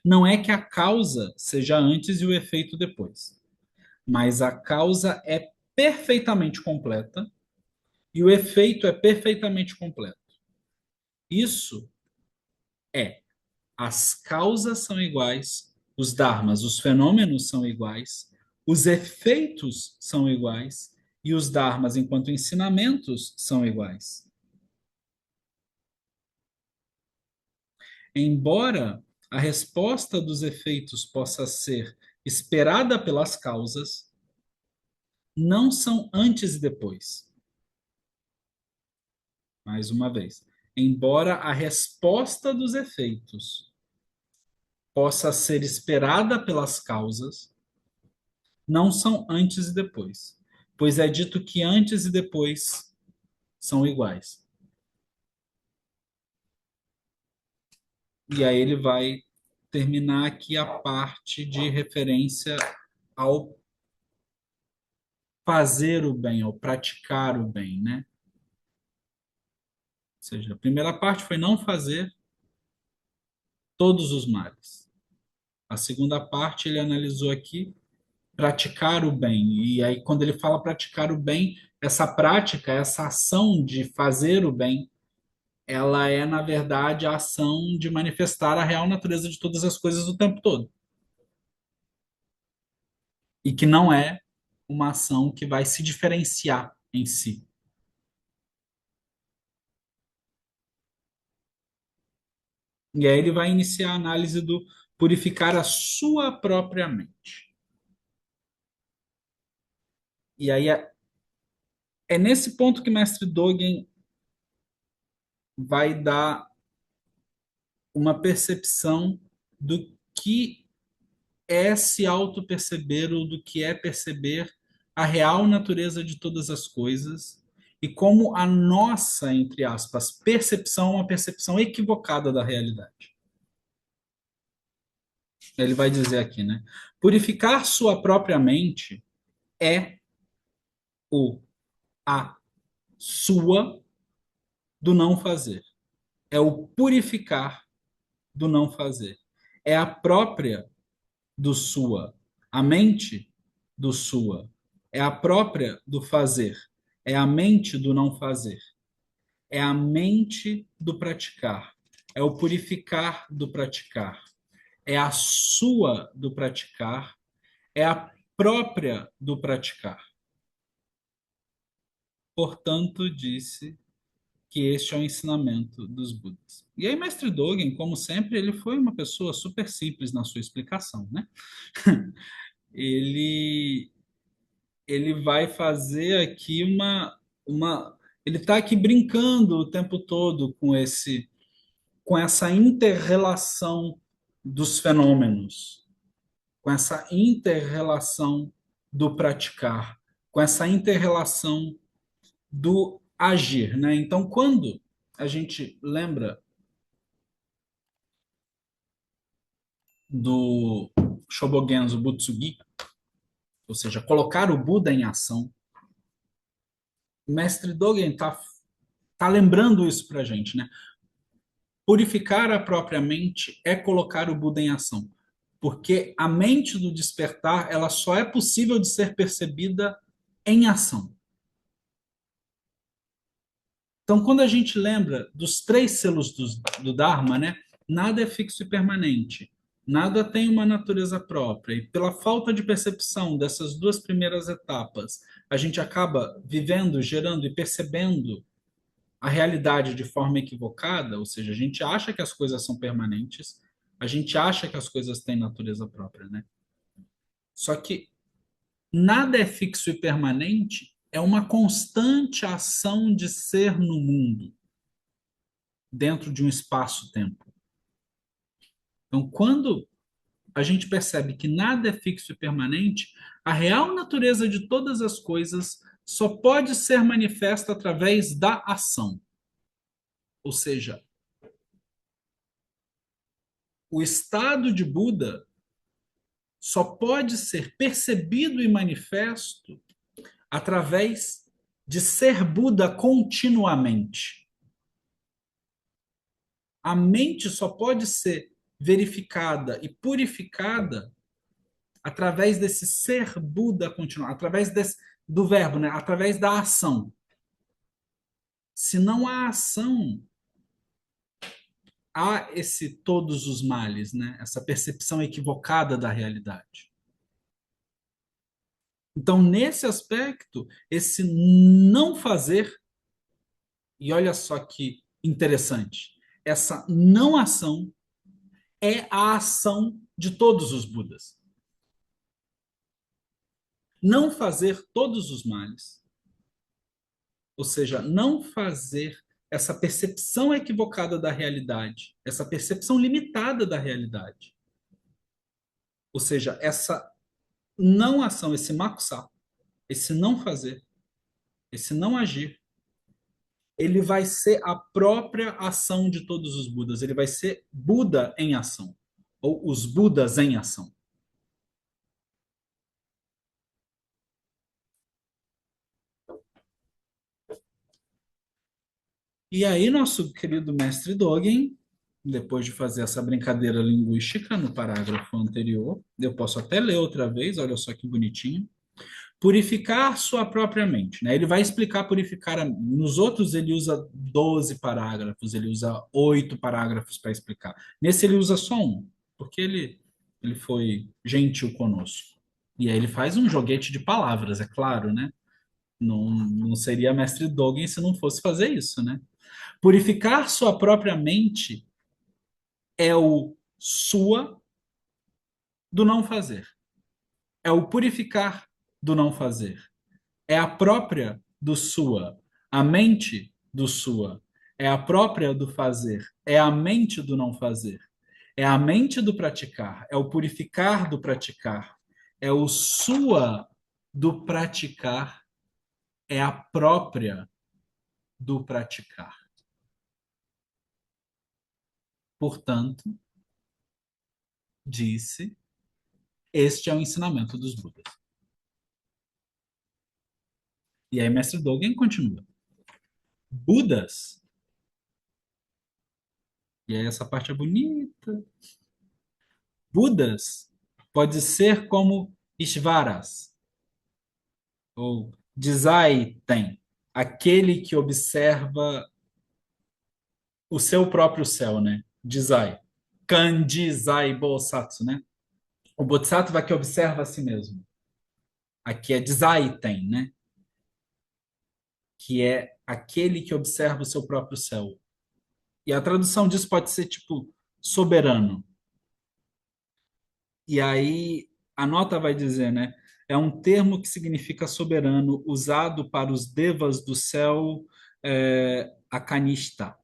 Não é que a causa seja antes e o efeito depois, mas a causa é perfeitamente completa e o efeito é perfeitamente completo. Isso é, as causas são iguais, os dharmas, os fenômenos são iguais, os efeitos são iguais e os dharmas, enquanto ensinamentos, são iguais. Embora a resposta dos efeitos possa ser esperada pelas causas, não são antes e depois. Mais uma vez, embora a resposta dos efeitos possa ser esperada pelas causas, não são antes e depois, pois é dito que antes e depois são iguais. E aí ele vai terminar aqui a parte de referência ao fazer o bem, ao praticar o bem, né? Ou seja, a primeira parte foi não fazer todos os males. A segunda parte ele analisou aqui praticar o bem. E aí, quando ele fala praticar o bem, essa prática, essa ação de fazer o bem, ela é, na verdade, a ação de manifestar a real natureza de todas as coisas o tempo todo. E que não é uma ação que vai se diferenciar em si. E aí ele vai iniciar a análise do purificar a sua própria mente. E aí é nesse ponto que Mestre Dogen vai dar uma percepção do que é se auto-perceber ou do que é perceber a real natureza de todas as coisas e como a nossa, entre aspas, percepção é uma percepção equivocada da realidade. Ele vai dizer aqui, né? Purificar sua própria mente é o a sua do não fazer. É o purificar do não fazer. É a própria do sua. A mente do sua. É a própria do fazer. É a mente do não fazer. É a mente do praticar. É o purificar do praticar. É a sua do praticar. É a própria do praticar. Portanto, disse que este é o ensinamento dos Budas. E aí, Mestre Dogen, como sempre, ele foi uma pessoa super simples na sua explicação, né? Ele ele vai fazer aqui uma ele está aqui brincando o tempo todo com essa interrelação dos fenômenos, com essa interrelação do praticar, com essa interrelação do agir, né? Então, quando a gente lembra do Shobogenzo Butsugi, ou seja, colocar o Buda em ação, o mestre Dogen tá lembrando isso para a gente, né? Purificar a própria mente é colocar o Buda em ação. porque a mente do despertar, ela só é possível de ser percebida em ação. Então, quando a gente lembra dos três selos do Dharma, né, nada é fixo e permanente, nada tem uma natureza própria, e pela falta de percepção dessas duas primeiras etapas, a gente acaba vivendo, gerando e percebendo a realidade de forma equivocada, ou seja, a gente acha que as coisas são permanentes, a gente acha que as coisas têm natureza própria, né? Só que nada é fixo e permanente, é uma constante ação de ser no mundo, dentro de um espaço-tempo. Então, quando a gente percebe que nada é fixo e permanente, a real natureza de todas as coisas só pode ser manifesta através da ação. Ou seja, o estado de Buda só pode ser percebido e manifesto através de ser Buda continuamente. A mente só pode ser verificada e purificada através desse ser Buda continuo, através do verbo, né? Através da ação. Se não há ação, há esse todos os males, né? Essa percepção equivocada da realidade. Então, nesse aspecto, esse não fazer, e olha só que interessante, essa não ação é a ação de todos os Budas. Não fazer todos os males, ou seja, não fazer essa percepção equivocada da realidade, essa percepção limitada da realidade. Ou seja, essa não ação, esse makusá, esse não fazer, esse não agir, ele vai ser a própria ação de todos os Budas. Ele vai ser Buda em ação, ou os Budas em ação. E aí, nosso querido mestre Dogen, depois de fazer essa brincadeira linguística no parágrafo anterior, eu posso até ler outra vez, olha só que bonitinho. Purificar sua própria mente, né? Ele vai explicar purificar. Nos outros, ele usa 12 parágrafos, ele usa 8 parágrafos para explicar. Nesse, ele usa só um, porque ele foi gentil conosco. E aí, ele faz um joguete de palavras, é claro, né? Não seria mestre Dogen se não fosse fazer isso, né? Purificar sua própria mente é o sua do não fazer. É o purificar do não fazer. É a própria do sua. A mente do sua. É a própria do fazer. É a mente do não fazer. É a mente do praticar. É o purificar do praticar. É o sua do praticar. É a própria do praticar. Portanto, disse, este é o ensinamento dos Budas. E aí, mestre Dogen continua. Budas, e aí essa parte é bonita. Budas pode ser como Ishvaras, ou Desaiten, aquele que observa o seu próprio céu, né? Dizai. Kanjizai Bosatsu, né? O Bodhisattva que observa a si mesmo. Aqui é Desaiten, né? Que é aquele que observa o seu próprio céu. E a tradução disso pode ser tipo soberano. E aí a nota vai dizer, né? É um termo que significa soberano, usado para os devas do céu, Akanista,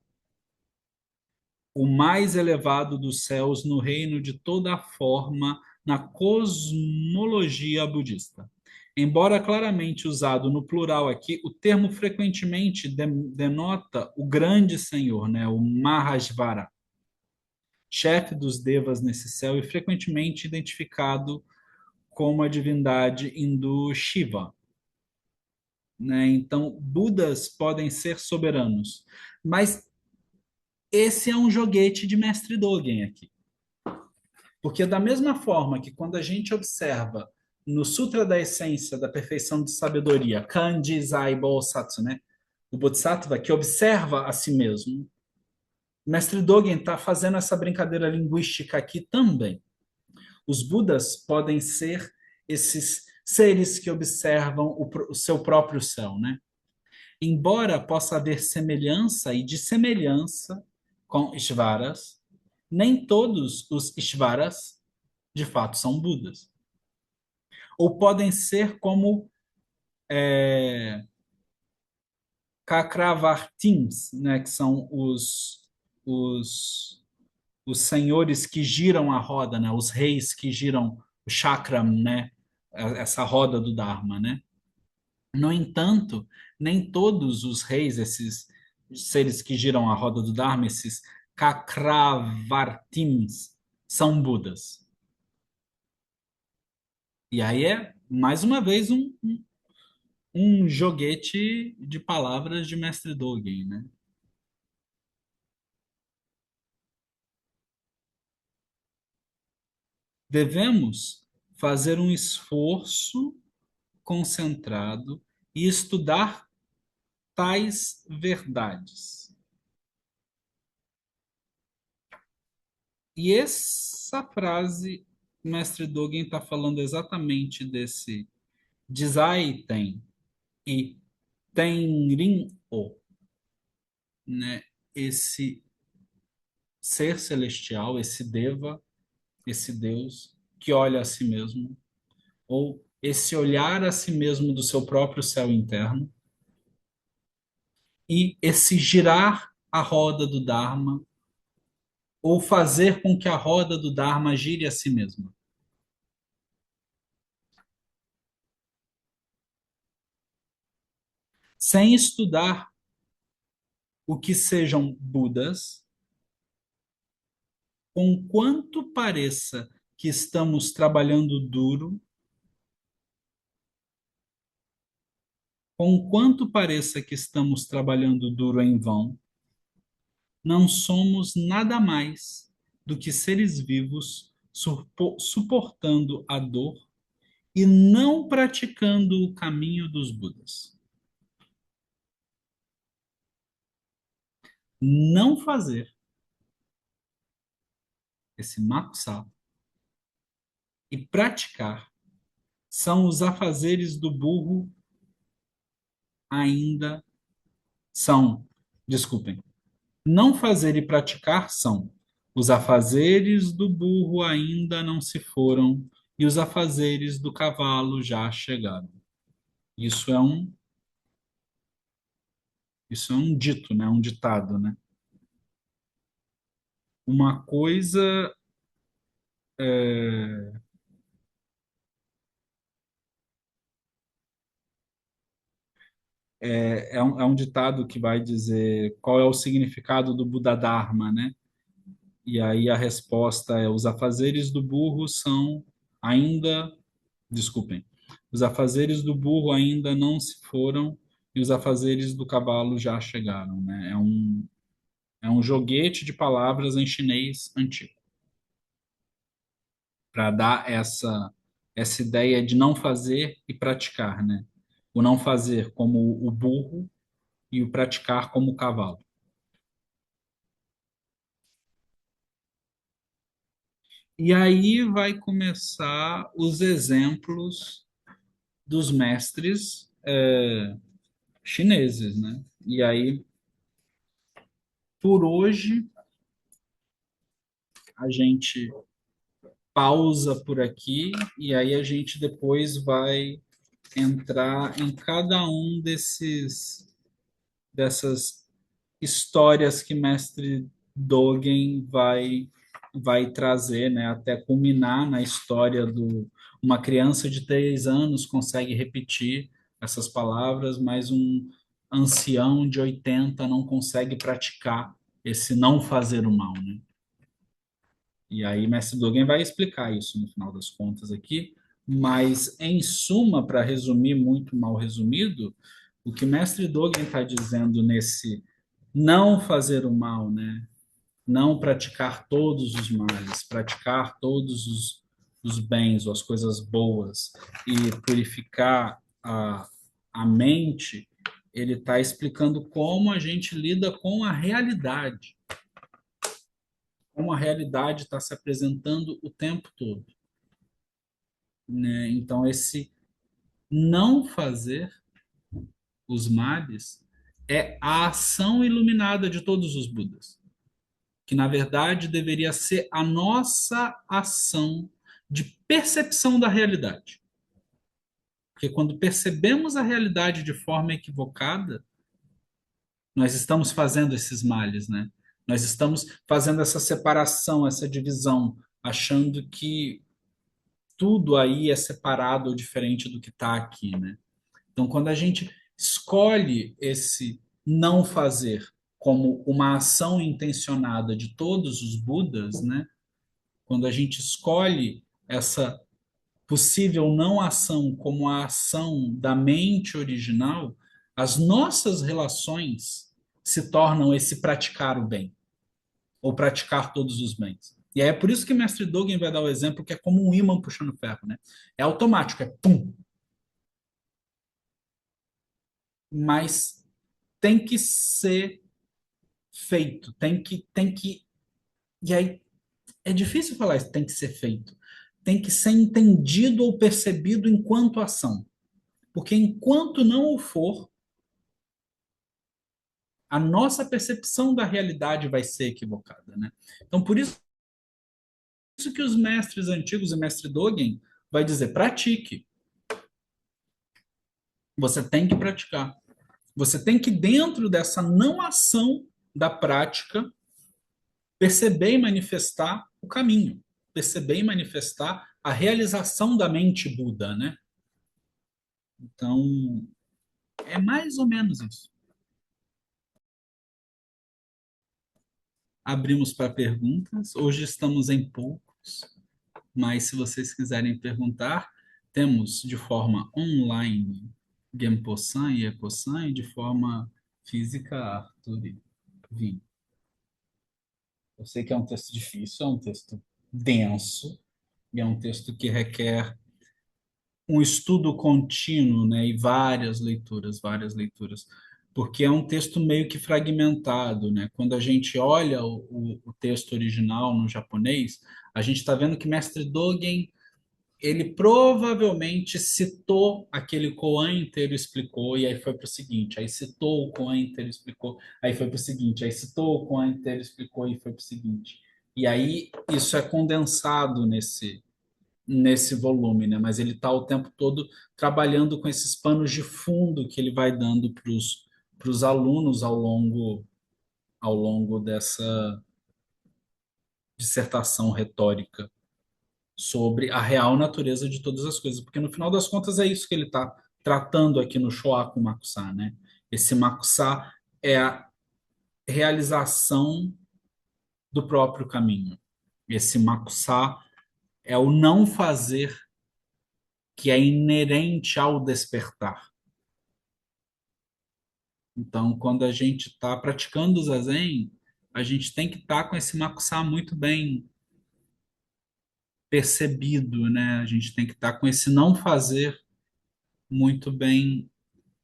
o mais elevado dos céus no reino de toda a forma na cosmologia budista. Embora claramente usado no plural aqui, o termo frequentemente denota o grande senhor, né? O Mahasvara, chefe dos devas nesse céu e frequentemente identificado como a divindade hindu Shiva, né? Então, Budas podem ser soberanos, mas esse é um joguete de mestre Dogen aqui, Porque da mesma forma que quando a gente observa no Sutra da Essência da Perfeição de Sabedoria, Kanji Zai Bosatsu, né? O Bodhisattva que observa a si mesmo, o mestre Dogen está fazendo essa brincadeira linguística aqui também. Os Budas podem ser esses seres que observam o seu próprio céu, né? Embora possa haver semelhança e dissemelhança com Ishvaras, nem todos os Ishvaras de fato são Budas. Ou podem ser como Cakravartins, né, que são os, os senhores que giram a roda, né, os reis que giram o chakram, né, essa roda do Dharma, né? No entanto, nem todos os reis, esses seres que giram a roda do Dharma, esses Cakravartins, são Budas. E aí é, mais uma vez, um joguete de palavras de Mestre Dogen, né? Devemos fazer um esforço concentrado e estudar tais verdades. E essa frase, Mestre Dogen está falando exatamente desse Desaiten e Tenrin-o, né? Esse ser celestial, esse Deva, esse Deus que olha a si mesmo, ou esse olhar a si mesmo do seu próprio céu interno, e esse girar a roda do Dharma, ou fazer com que a roda do Dharma gire a si mesma. Sem estudar o que sejam Budas, conquanto pareça que estamos trabalhando duro, conquanto pareça que estamos trabalhando duro em vão, não somos nada mais do que seres vivos suportando a dor e não praticando o caminho dos Budas. Não fazer esse makusá e praticar são os afazeres do burro ainda são, desculpem, não fazer e praticar são os afazeres do burro ainda não se foram e os afazeres do cavalo já chegaram. Isso é um, isso é um dito, né? Um ditado, né? Uma coisa é um ditado que vai dizer qual é o significado do Buda Dharma, né? E aí a resposta é: os afazeres do burro são ainda, desculpem, os afazeres do burro ainda não se foram e os afazeres do cavalo já chegaram, né? É um joguete de palavras em chinês antigo para dar essa ideia de não fazer e praticar, né? O não fazer como o burro e o praticar como o cavalo. E aí vai começar os exemplos dos mestres chineses, né? E aí, por hoje, a gente pausa por aqui e aí a gente depois vai entrar em cada um dessas histórias que mestre Dogen vai trazer, né, até culminar na história do uma criança de 3 anos consegue repetir essas palavras, mas um ancião de 80 não consegue praticar esse não fazer o mal, né? E aí, mestre Dogen vai explicar isso no final das contas aqui, mas em suma, para resumir muito mal resumido, o que mestre Dogen está dizendo nesse não fazer o mal, né? não praticar todos os males, praticar os bens ou as coisas boas e purificar a mente, ele está explicando como a gente lida com a realidade, como a realidade está se apresentando o tempo todo, né? Então, esse não fazer os males é a ação iluminada de todos os Budas, que na verdade deveria ser a nossa ação de percepção da realidade. Porque quando percebemos a realidade de forma equivocada, nós estamos fazendo esses males, né? Nós estamos fazendo essa separação, essa divisão, achando que tudo aí é separado ou diferente do que está aqui, né? Então, quando a gente escolhe esse não fazer como uma ação intencionada de todos os Budas, né? Quando a gente escolhe essa possível não ação como a ação da mente original, as nossas relações se tornam esse praticar o bem, ou praticar todos os bens. E aí é por isso que o mestre Dogen vai dar o exemplo que é como um ímã puxando ferro, né? É automático, é pum, mas tem que ser feito, e aí é difícil falar isso, tem que ser feito. Tem que ser entendido ou percebido enquanto ação. Porque enquanto não o for, a nossa percepção da realidade vai ser equivocada, né? Então, por isso que os mestres antigos e mestre Dogen vai dizer, pratique. Você tem que praticar. Você tem que, dentro dessa não ação da prática, perceber e manifestar o caminho. Perceber e manifestar a realização da mente Buda, né? Então, é mais ou menos isso. Abrimos para perguntas. Hoje estamos em poucos, mas se vocês quiserem perguntar, temos de forma online Genpo-san e Epo-san e de forma física Arthur e Vini. Eu sei que é um texto difícil, é um texto denso, e é um texto que requer um estudo contínuo, né, e várias leituras, porque é um texto meio que fragmentado, né? Quando a gente olha o texto original no japonês, a gente está vendo que Mestre Dogen ele provavelmente citou aquele koan inteiro, explicou, e aí foi para o seguinte, aí citou o koan inteiro, explicou, aí foi para o seguinte, aí citou o koan inteiro, explicou, e foi para o seguinte. E aí isso é condensado nesse volume, né? Mas ele está o tempo todo trabalhando com esses panos de fundo que ele vai dando para os alunos ao longo dessa dissertação retórica sobre a real natureza de todas as coisas, porque no final das contas é isso que ele está tratando aqui no Shoaku Makusá, né? Esse Makusá é a realização do próprio caminho. Esse Makusá é o não fazer que é inerente ao despertar. Então, quando a gente está praticando o zazen, a gente tem que estar com esse makusá muito bem percebido, né? A gente tem que estar com esse não fazer muito bem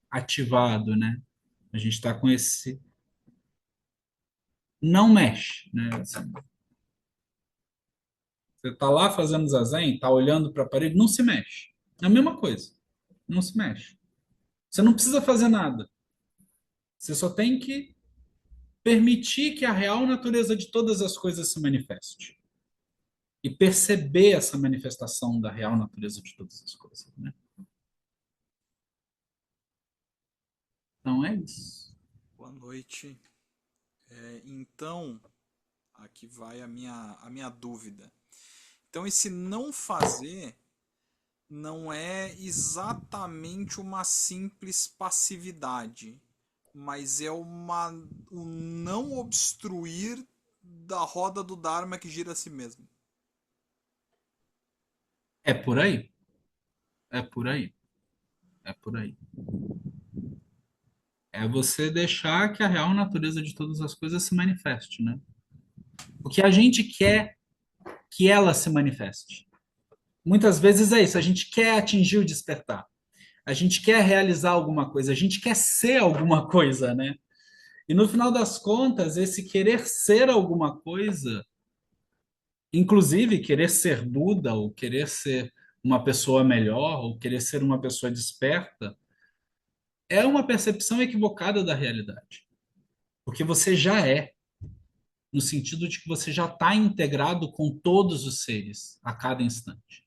ativado, né? A gente está com esse não mexe, né? Assim, você está lá fazendo zazen, está olhando para a parede, não se mexe. É a mesma coisa, não se mexe. Você não precisa fazer nada. Você só tem que permitir que a real natureza de todas as coisas se manifeste. E perceber essa manifestação da real natureza de todas as coisas, né? Então é isso. Boa noite. Então, aqui vai a minha dúvida. Então, esse não fazer não é exatamente uma simples passividade, mas é o não obstruir da roda do Dharma que gira a si mesmo. É por aí. É por aí. É por aí. É você deixar que a real natureza de todas as coisas se manifeste, né? O que a gente quer que ela se manifeste. Muitas vezes é isso, a gente quer atingir o despertar. A gente quer realizar alguma coisa, a gente quer ser alguma coisa, né? E no final das contas, esse querer ser alguma coisa, inclusive querer ser Buda, ou querer ser uma pessoa melhor, ou querer ser uma pessoa desperta, é uma percepção equivocada da realidade. Porque você já é, no sentido de que você já está integrado com todos os seres a cada instante.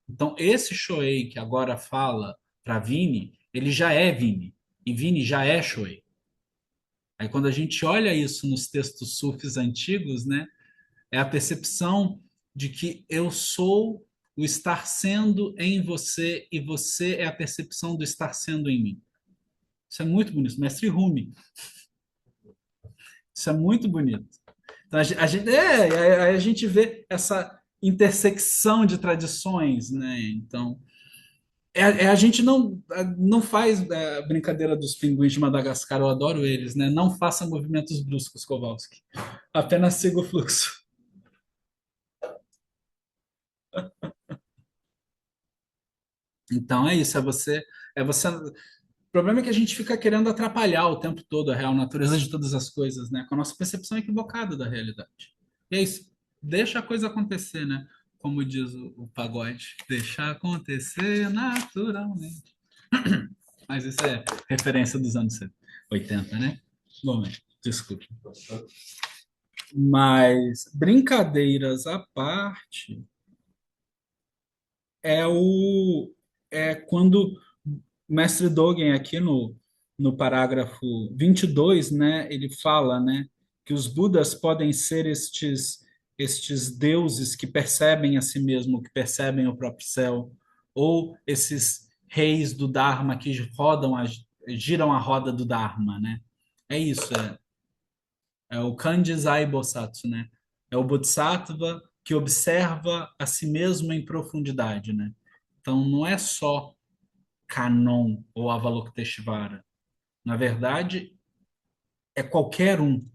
Então, esse Shoei que agora fala para Vini, ele já é Vini, e Vini já é Shoei. Aí, quando a gente olha isso nos textos sufis antigos, né, é a percepção de que eu sou o estar sendo em você e você é a percepção do estar sendo em mim. Isso é muito bonito. Mestre Rumi. Isso é muito bonito. Então, a gente vê essa intersecção de tradições, né? Então, a gente não faz a brincadeira dos pinguins de Madagascar, eu adoro eles, né? Não faça movimentos bruscos, Kowalski. Apenas siga o fluxo. Então é isso, é você. O problema é que a gente fica querendo atrapalhar o tempo todo a real natureza de todas as coisas, né? Com a nossa percepção equivocada da realidade. E é isso, deixa a coisa acontecer, né? Como diz o pagode, deixa acontecer naturalmente. Mas isso é referência dos anos 80, né? Bom, desculpa. Mas brincadeiras à parte, é o é quando o mestre Dogen aqui no parágrafo 22, né, ele fala, né, que os Budas podem ser estes deuses que percebem a si mesmo, que percebem o próprio céu, ou esses reis do Dharma que giram a roda do Dharma, né? É isso, é o Kanjizai Bosatsu, né? É o Bodhisattva que observa a si mesmo em profundidade, né? Então, não é só Kanon ou Avalokiteshvara. Na verdade, é qualquer um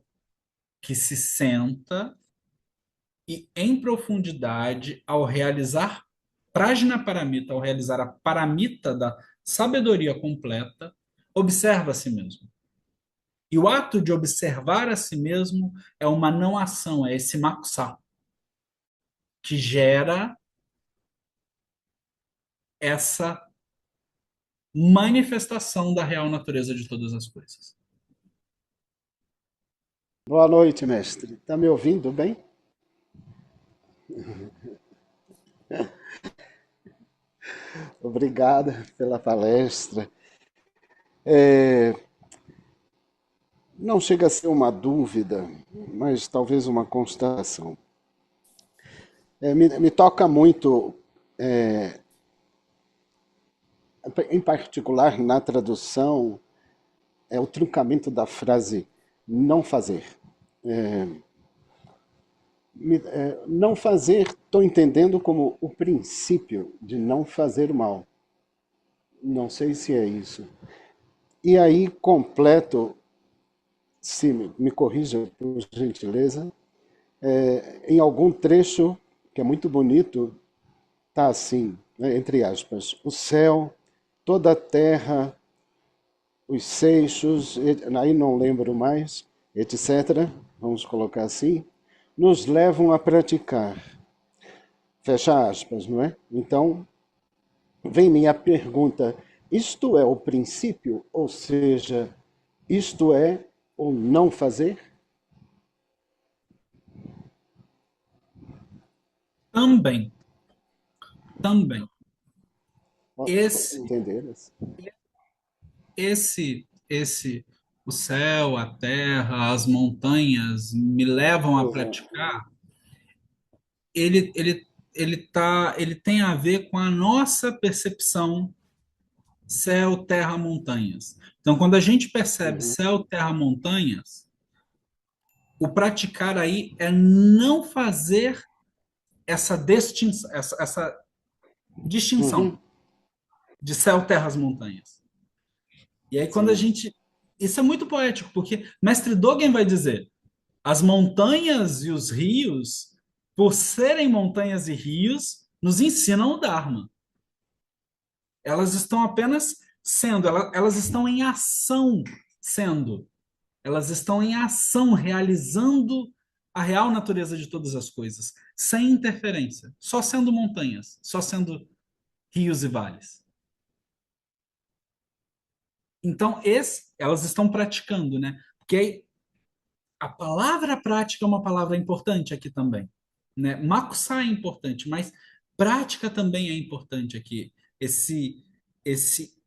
que se senta e, em profundidade, ao realizar Prajnaparamita, ao realizar a paramita da sabedoria completa, observa a si mesmo. E o ato de observar a si mesmo é uma não ação, é esse makusá, que gera essa manifestação da real natureza de todas as coisas. Boa noite, mestre. Está me ouvindo bem? Obrigada pela palestra. Não chega a ser uma dúvida, mas talvez uma constatação. Me toca muito, em particular na tradução, é o truncamento da frase não fazer. Não fazer, estou entendendo como o princípio de não fazer mal. Não sei se é isso. E aí completo, se me corrija por gentileza, em algum trecho que é muito bonito, está assim, né, entre aspas, o céu, toda a terra, os seixos, aí não lembro mais, etc., vamos colocar assim, nos levam a praticar. Fecha aspas, não é? Então, vem minha pergunta, isto é o princípio, ou seja, isto é o não fazer? Também, também. Posso Esse, entender isso? esse, o céu, a terra, as montanhas me levam a Uhum. praticar. Ele tem a ver com a nossa percepção céu, terra, montanhas. Então, quando a gente percebe Uhum. céu, terra, montanhas, o praticar aí é não fazer essa distinção Uhum. de céu, terra, as montanhas. E aí, quando a Sim. gente. Isso é muito poético, porque Mestre Dogen vai dizer: As montanhas e os rios, por serem montanhas e rios, nos ensinam o Dharma. Elas estão apenas sendo, elas estão em ação sendo. Elas estão em ação, realizando a real natureza de todas as coisas, sem interferência, só sendo montanhas, só sendo rios e vales. Então, elas estão praticando, né? Porque a palavra prática é uma palavra importante aqui também, né? Makusa é importante, mas prática também é importante aqui. Esse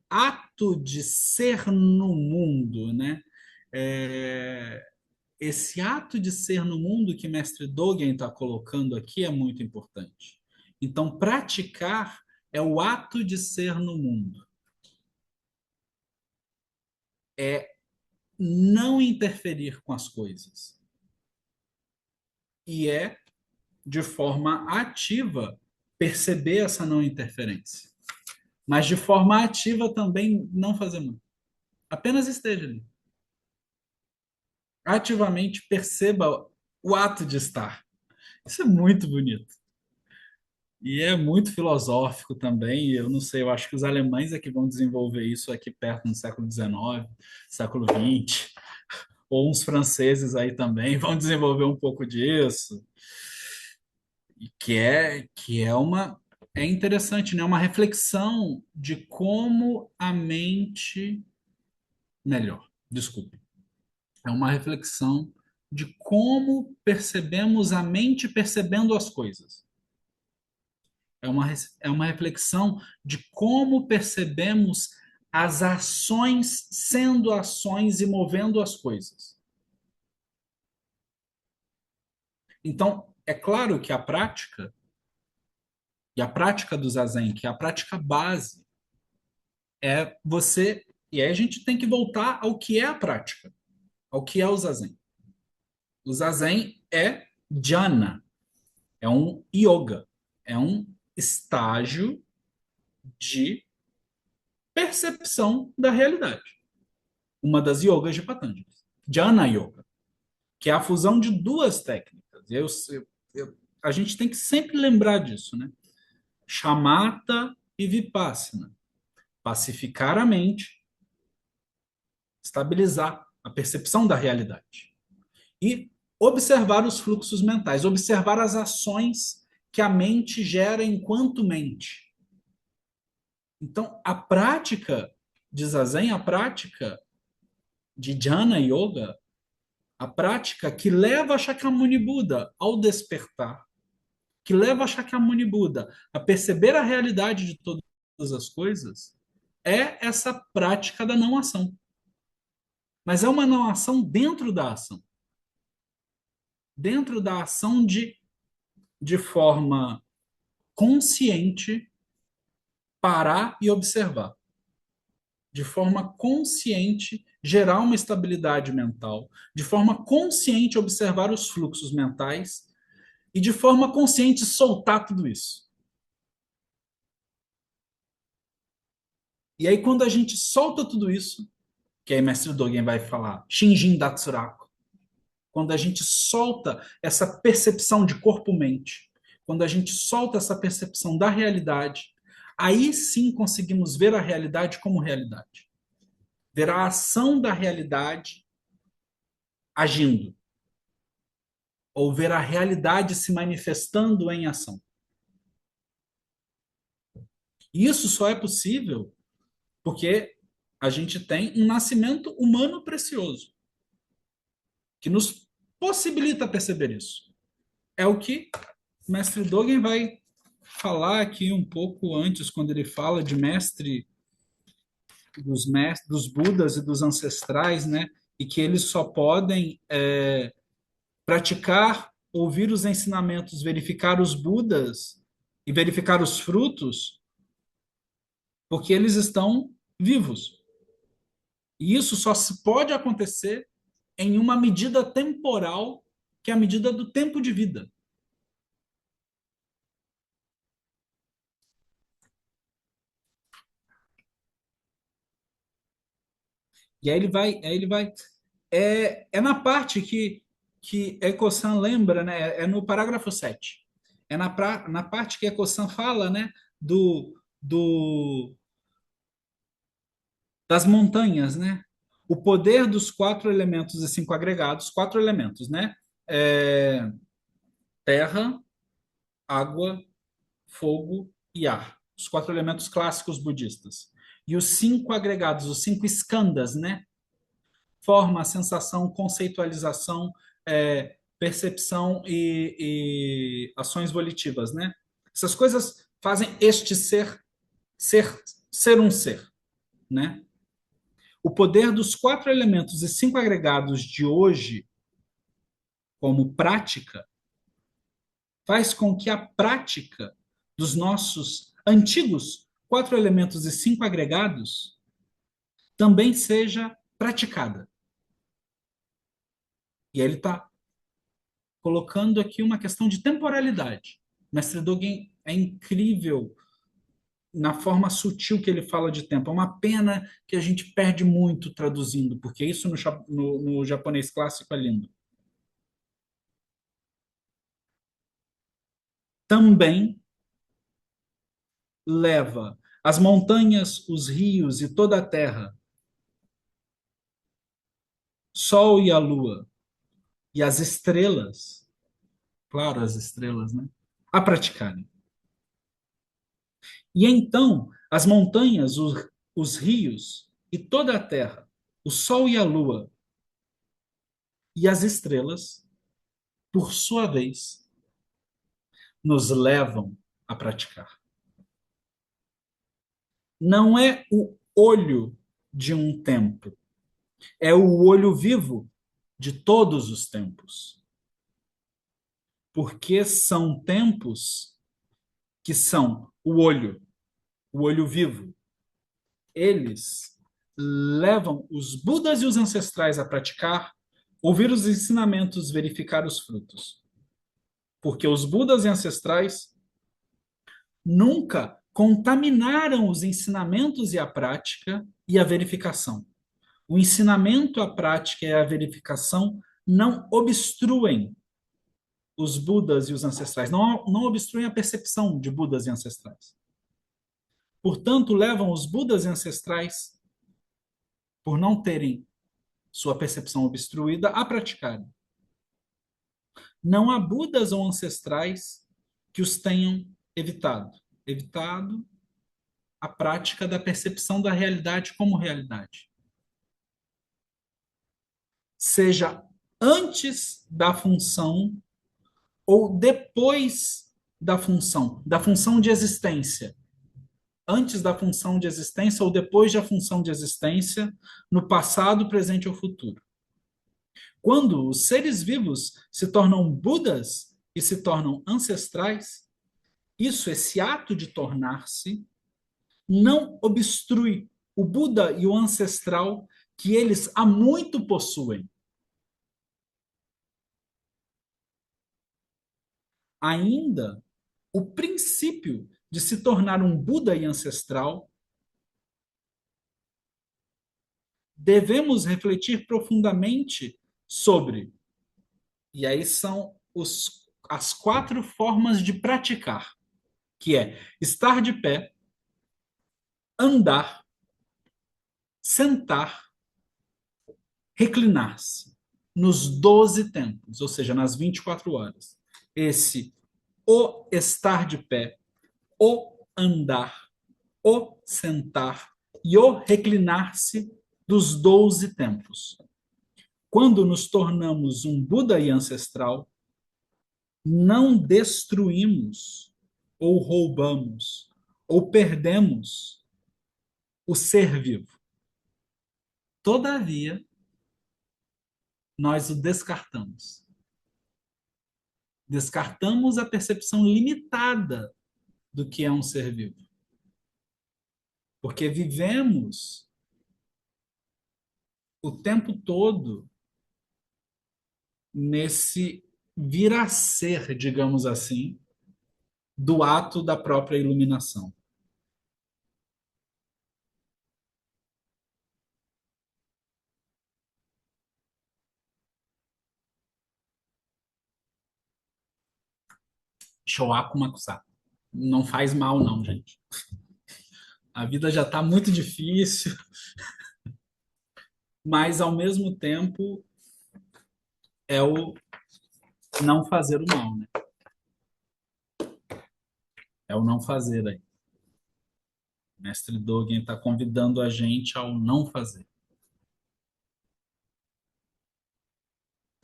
ato de ser no mundo, né? É, esse ato de ser no mundo que Mestre Dogen está colocando aqui é muito importante. Então, praticar é o ato de ser no mundo. É não interferir com as coisas. E é, de forma ativa, perceber essa não interferência. Mas de forma ativa também não fazer mal. Apenas esteja ali. Ativamente perceba o ato de estar. Isso é muito bonito. E é muito filosófico também. Eu não sei, eu acho que os alemães é que vão desenvolver isso aqui perto no século XIX, século XX, ou uns franceses aí também vão desenvolver um pouco disso. E que é uma é interessante, né? Uma reflexão de como a mente melhor, desculpe. É uma reflexão de como percebemos a mente percebendo as coisas. É uma reflexão de como percebemos as ações sendo ações e movendo as coisas. Então, é claro que a prática, e a prática do Zazen, que é a prática base, é você. E aí a gente tem que voltar ao que é a prática, ao que é o Zazen. O Zazen é jhana, é um yoga, é um estágio de percepção da realidade. Uma das yogas de Patanjali. Jhana Yoga, que é a fusão de duas técnicas. A gente tem que sempre lembrar disso, né? Shamatha e Vipassana. Pacificar a mente, estabilizar a percepção da realidade. E observar os fluxos mentais, observar as ações que a mente gera enquanto mente. Então, a prática de Zazen, a prática de Jhana Yoga, a prática que leva a Shakyamuni Buda ao despertar, que leva a Shakyamuni Buda a perceber a realidade de todas as coisas, é essa prática da não ação. Mas é uma não ação dentro da ação. Dentro da ação de forma consciente, parar e observar. De forma consciente, gerar uma estabilidade mental. De forma consciente, observar os fluxos mentais. E de forma consciente, soltar tudo isso. E aí, quando a gente solta tudo isso, que aí Mestre Dogen vai falar, Shinjin Datsuraku, quando a gente solta essa percepção de corpo-mente, quando a gente solta essa percepção da realidade, aí sim conseguimos ver a realidade como realidade. Ver a ação da realidade agindo, ou ver a realidade se manifestando em ação. E isso só é possível porque a gente tem um nascimento humano precioso, que nos possibilita perceber isso. É o que o mestre Dogen vai falar aqui um pouco antes, quando ele fala de mestres, dos Budas e dos ancestrais, né? E que eles só podem praticar, ouvir os ensinamentos, verificar os Budas e verificar os frutos, porque eles estão vivos. E isso só se pode acontecer em uma medida temporal, que é a medida do tempo de vida. E aí ele vai. É na parte que que Ecosan lembra, né? É no parágrafo 7. É na parte que Ecosan fala, né? Do, das montanhas, né? O poder dos quatro elementos e cinco agregados, quatro elementos, né? É, terra, água, fogo e ar. Os quatro elementos clássicos budistas. E os cinco agregados, os cinco skandhas, né? Forma, sensação, conceitualização, percepção e ações volitivas, né? Essas coisas fazem este ser, ser um ser, né? O poder dos quatro elementos e cinco agregados de hoje, como prática, faz com que a prática dos nossos antigos quatro elementos e cinco agregados também seja praticada. E aí ele está colocando aqui uma questão de temporalidade. Mestre Dogen é incrível na forma sutil que ele fala de tempo. É uma pena que a gente perde muito traduzindo, porque isso no japonês clássico é lindo. Também leva as montanhas, os rios e toda a terra, sol e a lua e as estrelas, claro, as estrelas, né? A praticarem. E então, as montanhas, os rios e toda a terra, o sol e a lua e as estrelas, por sua vez, nos levam a praticar. Não é o olho de um tempo, é o olho vivo de todos os tempos. Porque são tempos que são o olho vivo. Eles levam os Budas e os ancestrais a praticar, ouvir os ensinamentos, verificar os frutos. Porque os Budas e ancestrais nunca contaminaram os ensinamentos e a prática e a verificação. O ensinamento, a prática e a verificação não obstruem os Budas e os ancestrais, não obstruem a percepção de Budas e ancestrais. Portanto, levam os Budas e ancestrais, por não terem sua percepção obstruída, a praticarem. Não há Budas ou ancestrais que os tenham evitado a prática da percepção da realidade como realidade. Seja antes da função ou depois da função de existência. Antes da função de existência ou depois da função de existência, no passado, presente ou futuro. Quando os seres vivos se tornam Budas e se tornam ancestrais, esse ato de tornar-se, não obstrui o Buda e o ancestral que eles há muito possuem. Ainda, o princípio de se tornar um Buda e ancestral, devemos refletir profundamente sobre. E aí são as quatro formas de praticar, que é estar de pé, andar, sentar, reclinar-se nos 12 tempos, ou seja, nas 24 horas. Esse o estar de pé, o andar, o sentar e o reclinar-se dos 12 tempos. Quando nos tornamos um Buda e ancestral, não destruímos ou roubamos ou perdemos o ser vivo. Todavia, nós o descartamos. Descartamos a percepção limitada do que é um ser vivo. Porque vivemos o tempo todo nesse vir a ser, digamos assim, do ato da própria iluminação. Showaku Makusata. Não faz mal, não, gente. A vida já está muito difícil, mas ao mesmo tempo é o não fazer o mal, né? É o não fazer aí. O mestre Dogen está convidando a gente ao não fazer,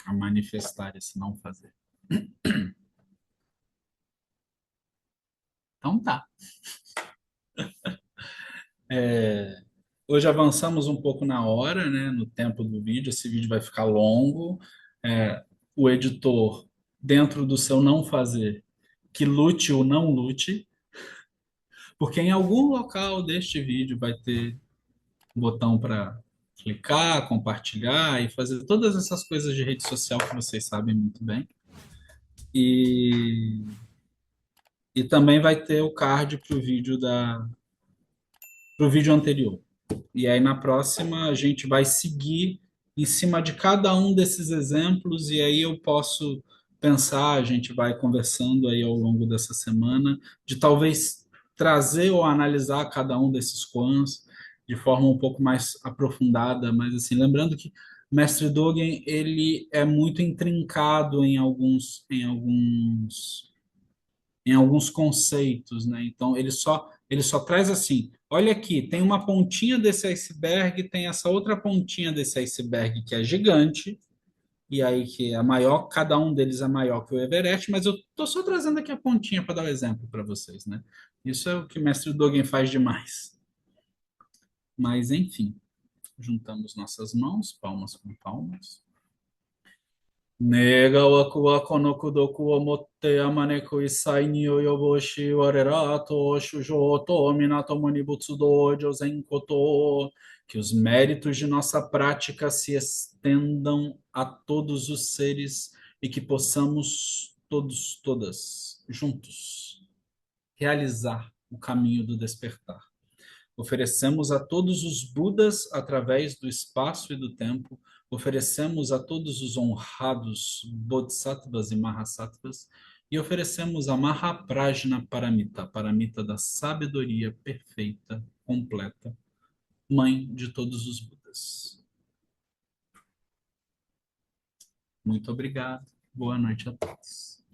a manifestar esse não fazer. Então tá. Hoje avançamos um pouco na hora, né? No tempo do vídeo. Esse vídeo vai ficar longo. O editor, dentro do seu não fazer, que lute ou não lute, porque em algum local deste vídeo vai ter botão para clicar, compartilhar e fazer todas essas coisas de rede social que vocês sabem muito bem. E, e também vai ter o card para o vídeo pro vídeo anterior. E aí na próxima a gente vai seguir em cima de cada um desses exemplos e aí eu posso pensar, a gente vai conversando aí ao longo dessa semana, de talvez trazer ou analisar cada um desses quants de forma um pouco mais aprofundada, mas assim, lembrando que o Mestre Dogen, ele é muito intrincado em alguns conceitos, né? Então ele só traz assim, olha aqui, tem uma pontinha desse iceberg, tem essa outra pontinha desse iceberg que é gigante, e aí que é maior, cada um deles é maior que o Everest, mas eu tô só trazendo aqui a pontinha para dar o um exemplo para vocês, né? Isso é o que o mestre Dogen faz demais. Mas enfim, juntamos nossas mãos, palmas com palmas. Nega waku wa kono kudoku o motte amaneku isai ni o yoboshi warera to shujo to minato ni butsu dojo zenkoto. Que os méritos de nossa prática se estendam a todos os seres e que possamos todos, todas, juntos, realizar o caminho do despertar. Oferecemos a todos os Budas, através do espaço e do tempo, oferecemos a todos os honrados Bodhisattvas e Mahasattvas, e oferecemos a Mahaprajna Paramita, a Paramita da sabedoria perfeita, completa, mãe de todos os Budas. Muito obrigado. Boa noite a todos.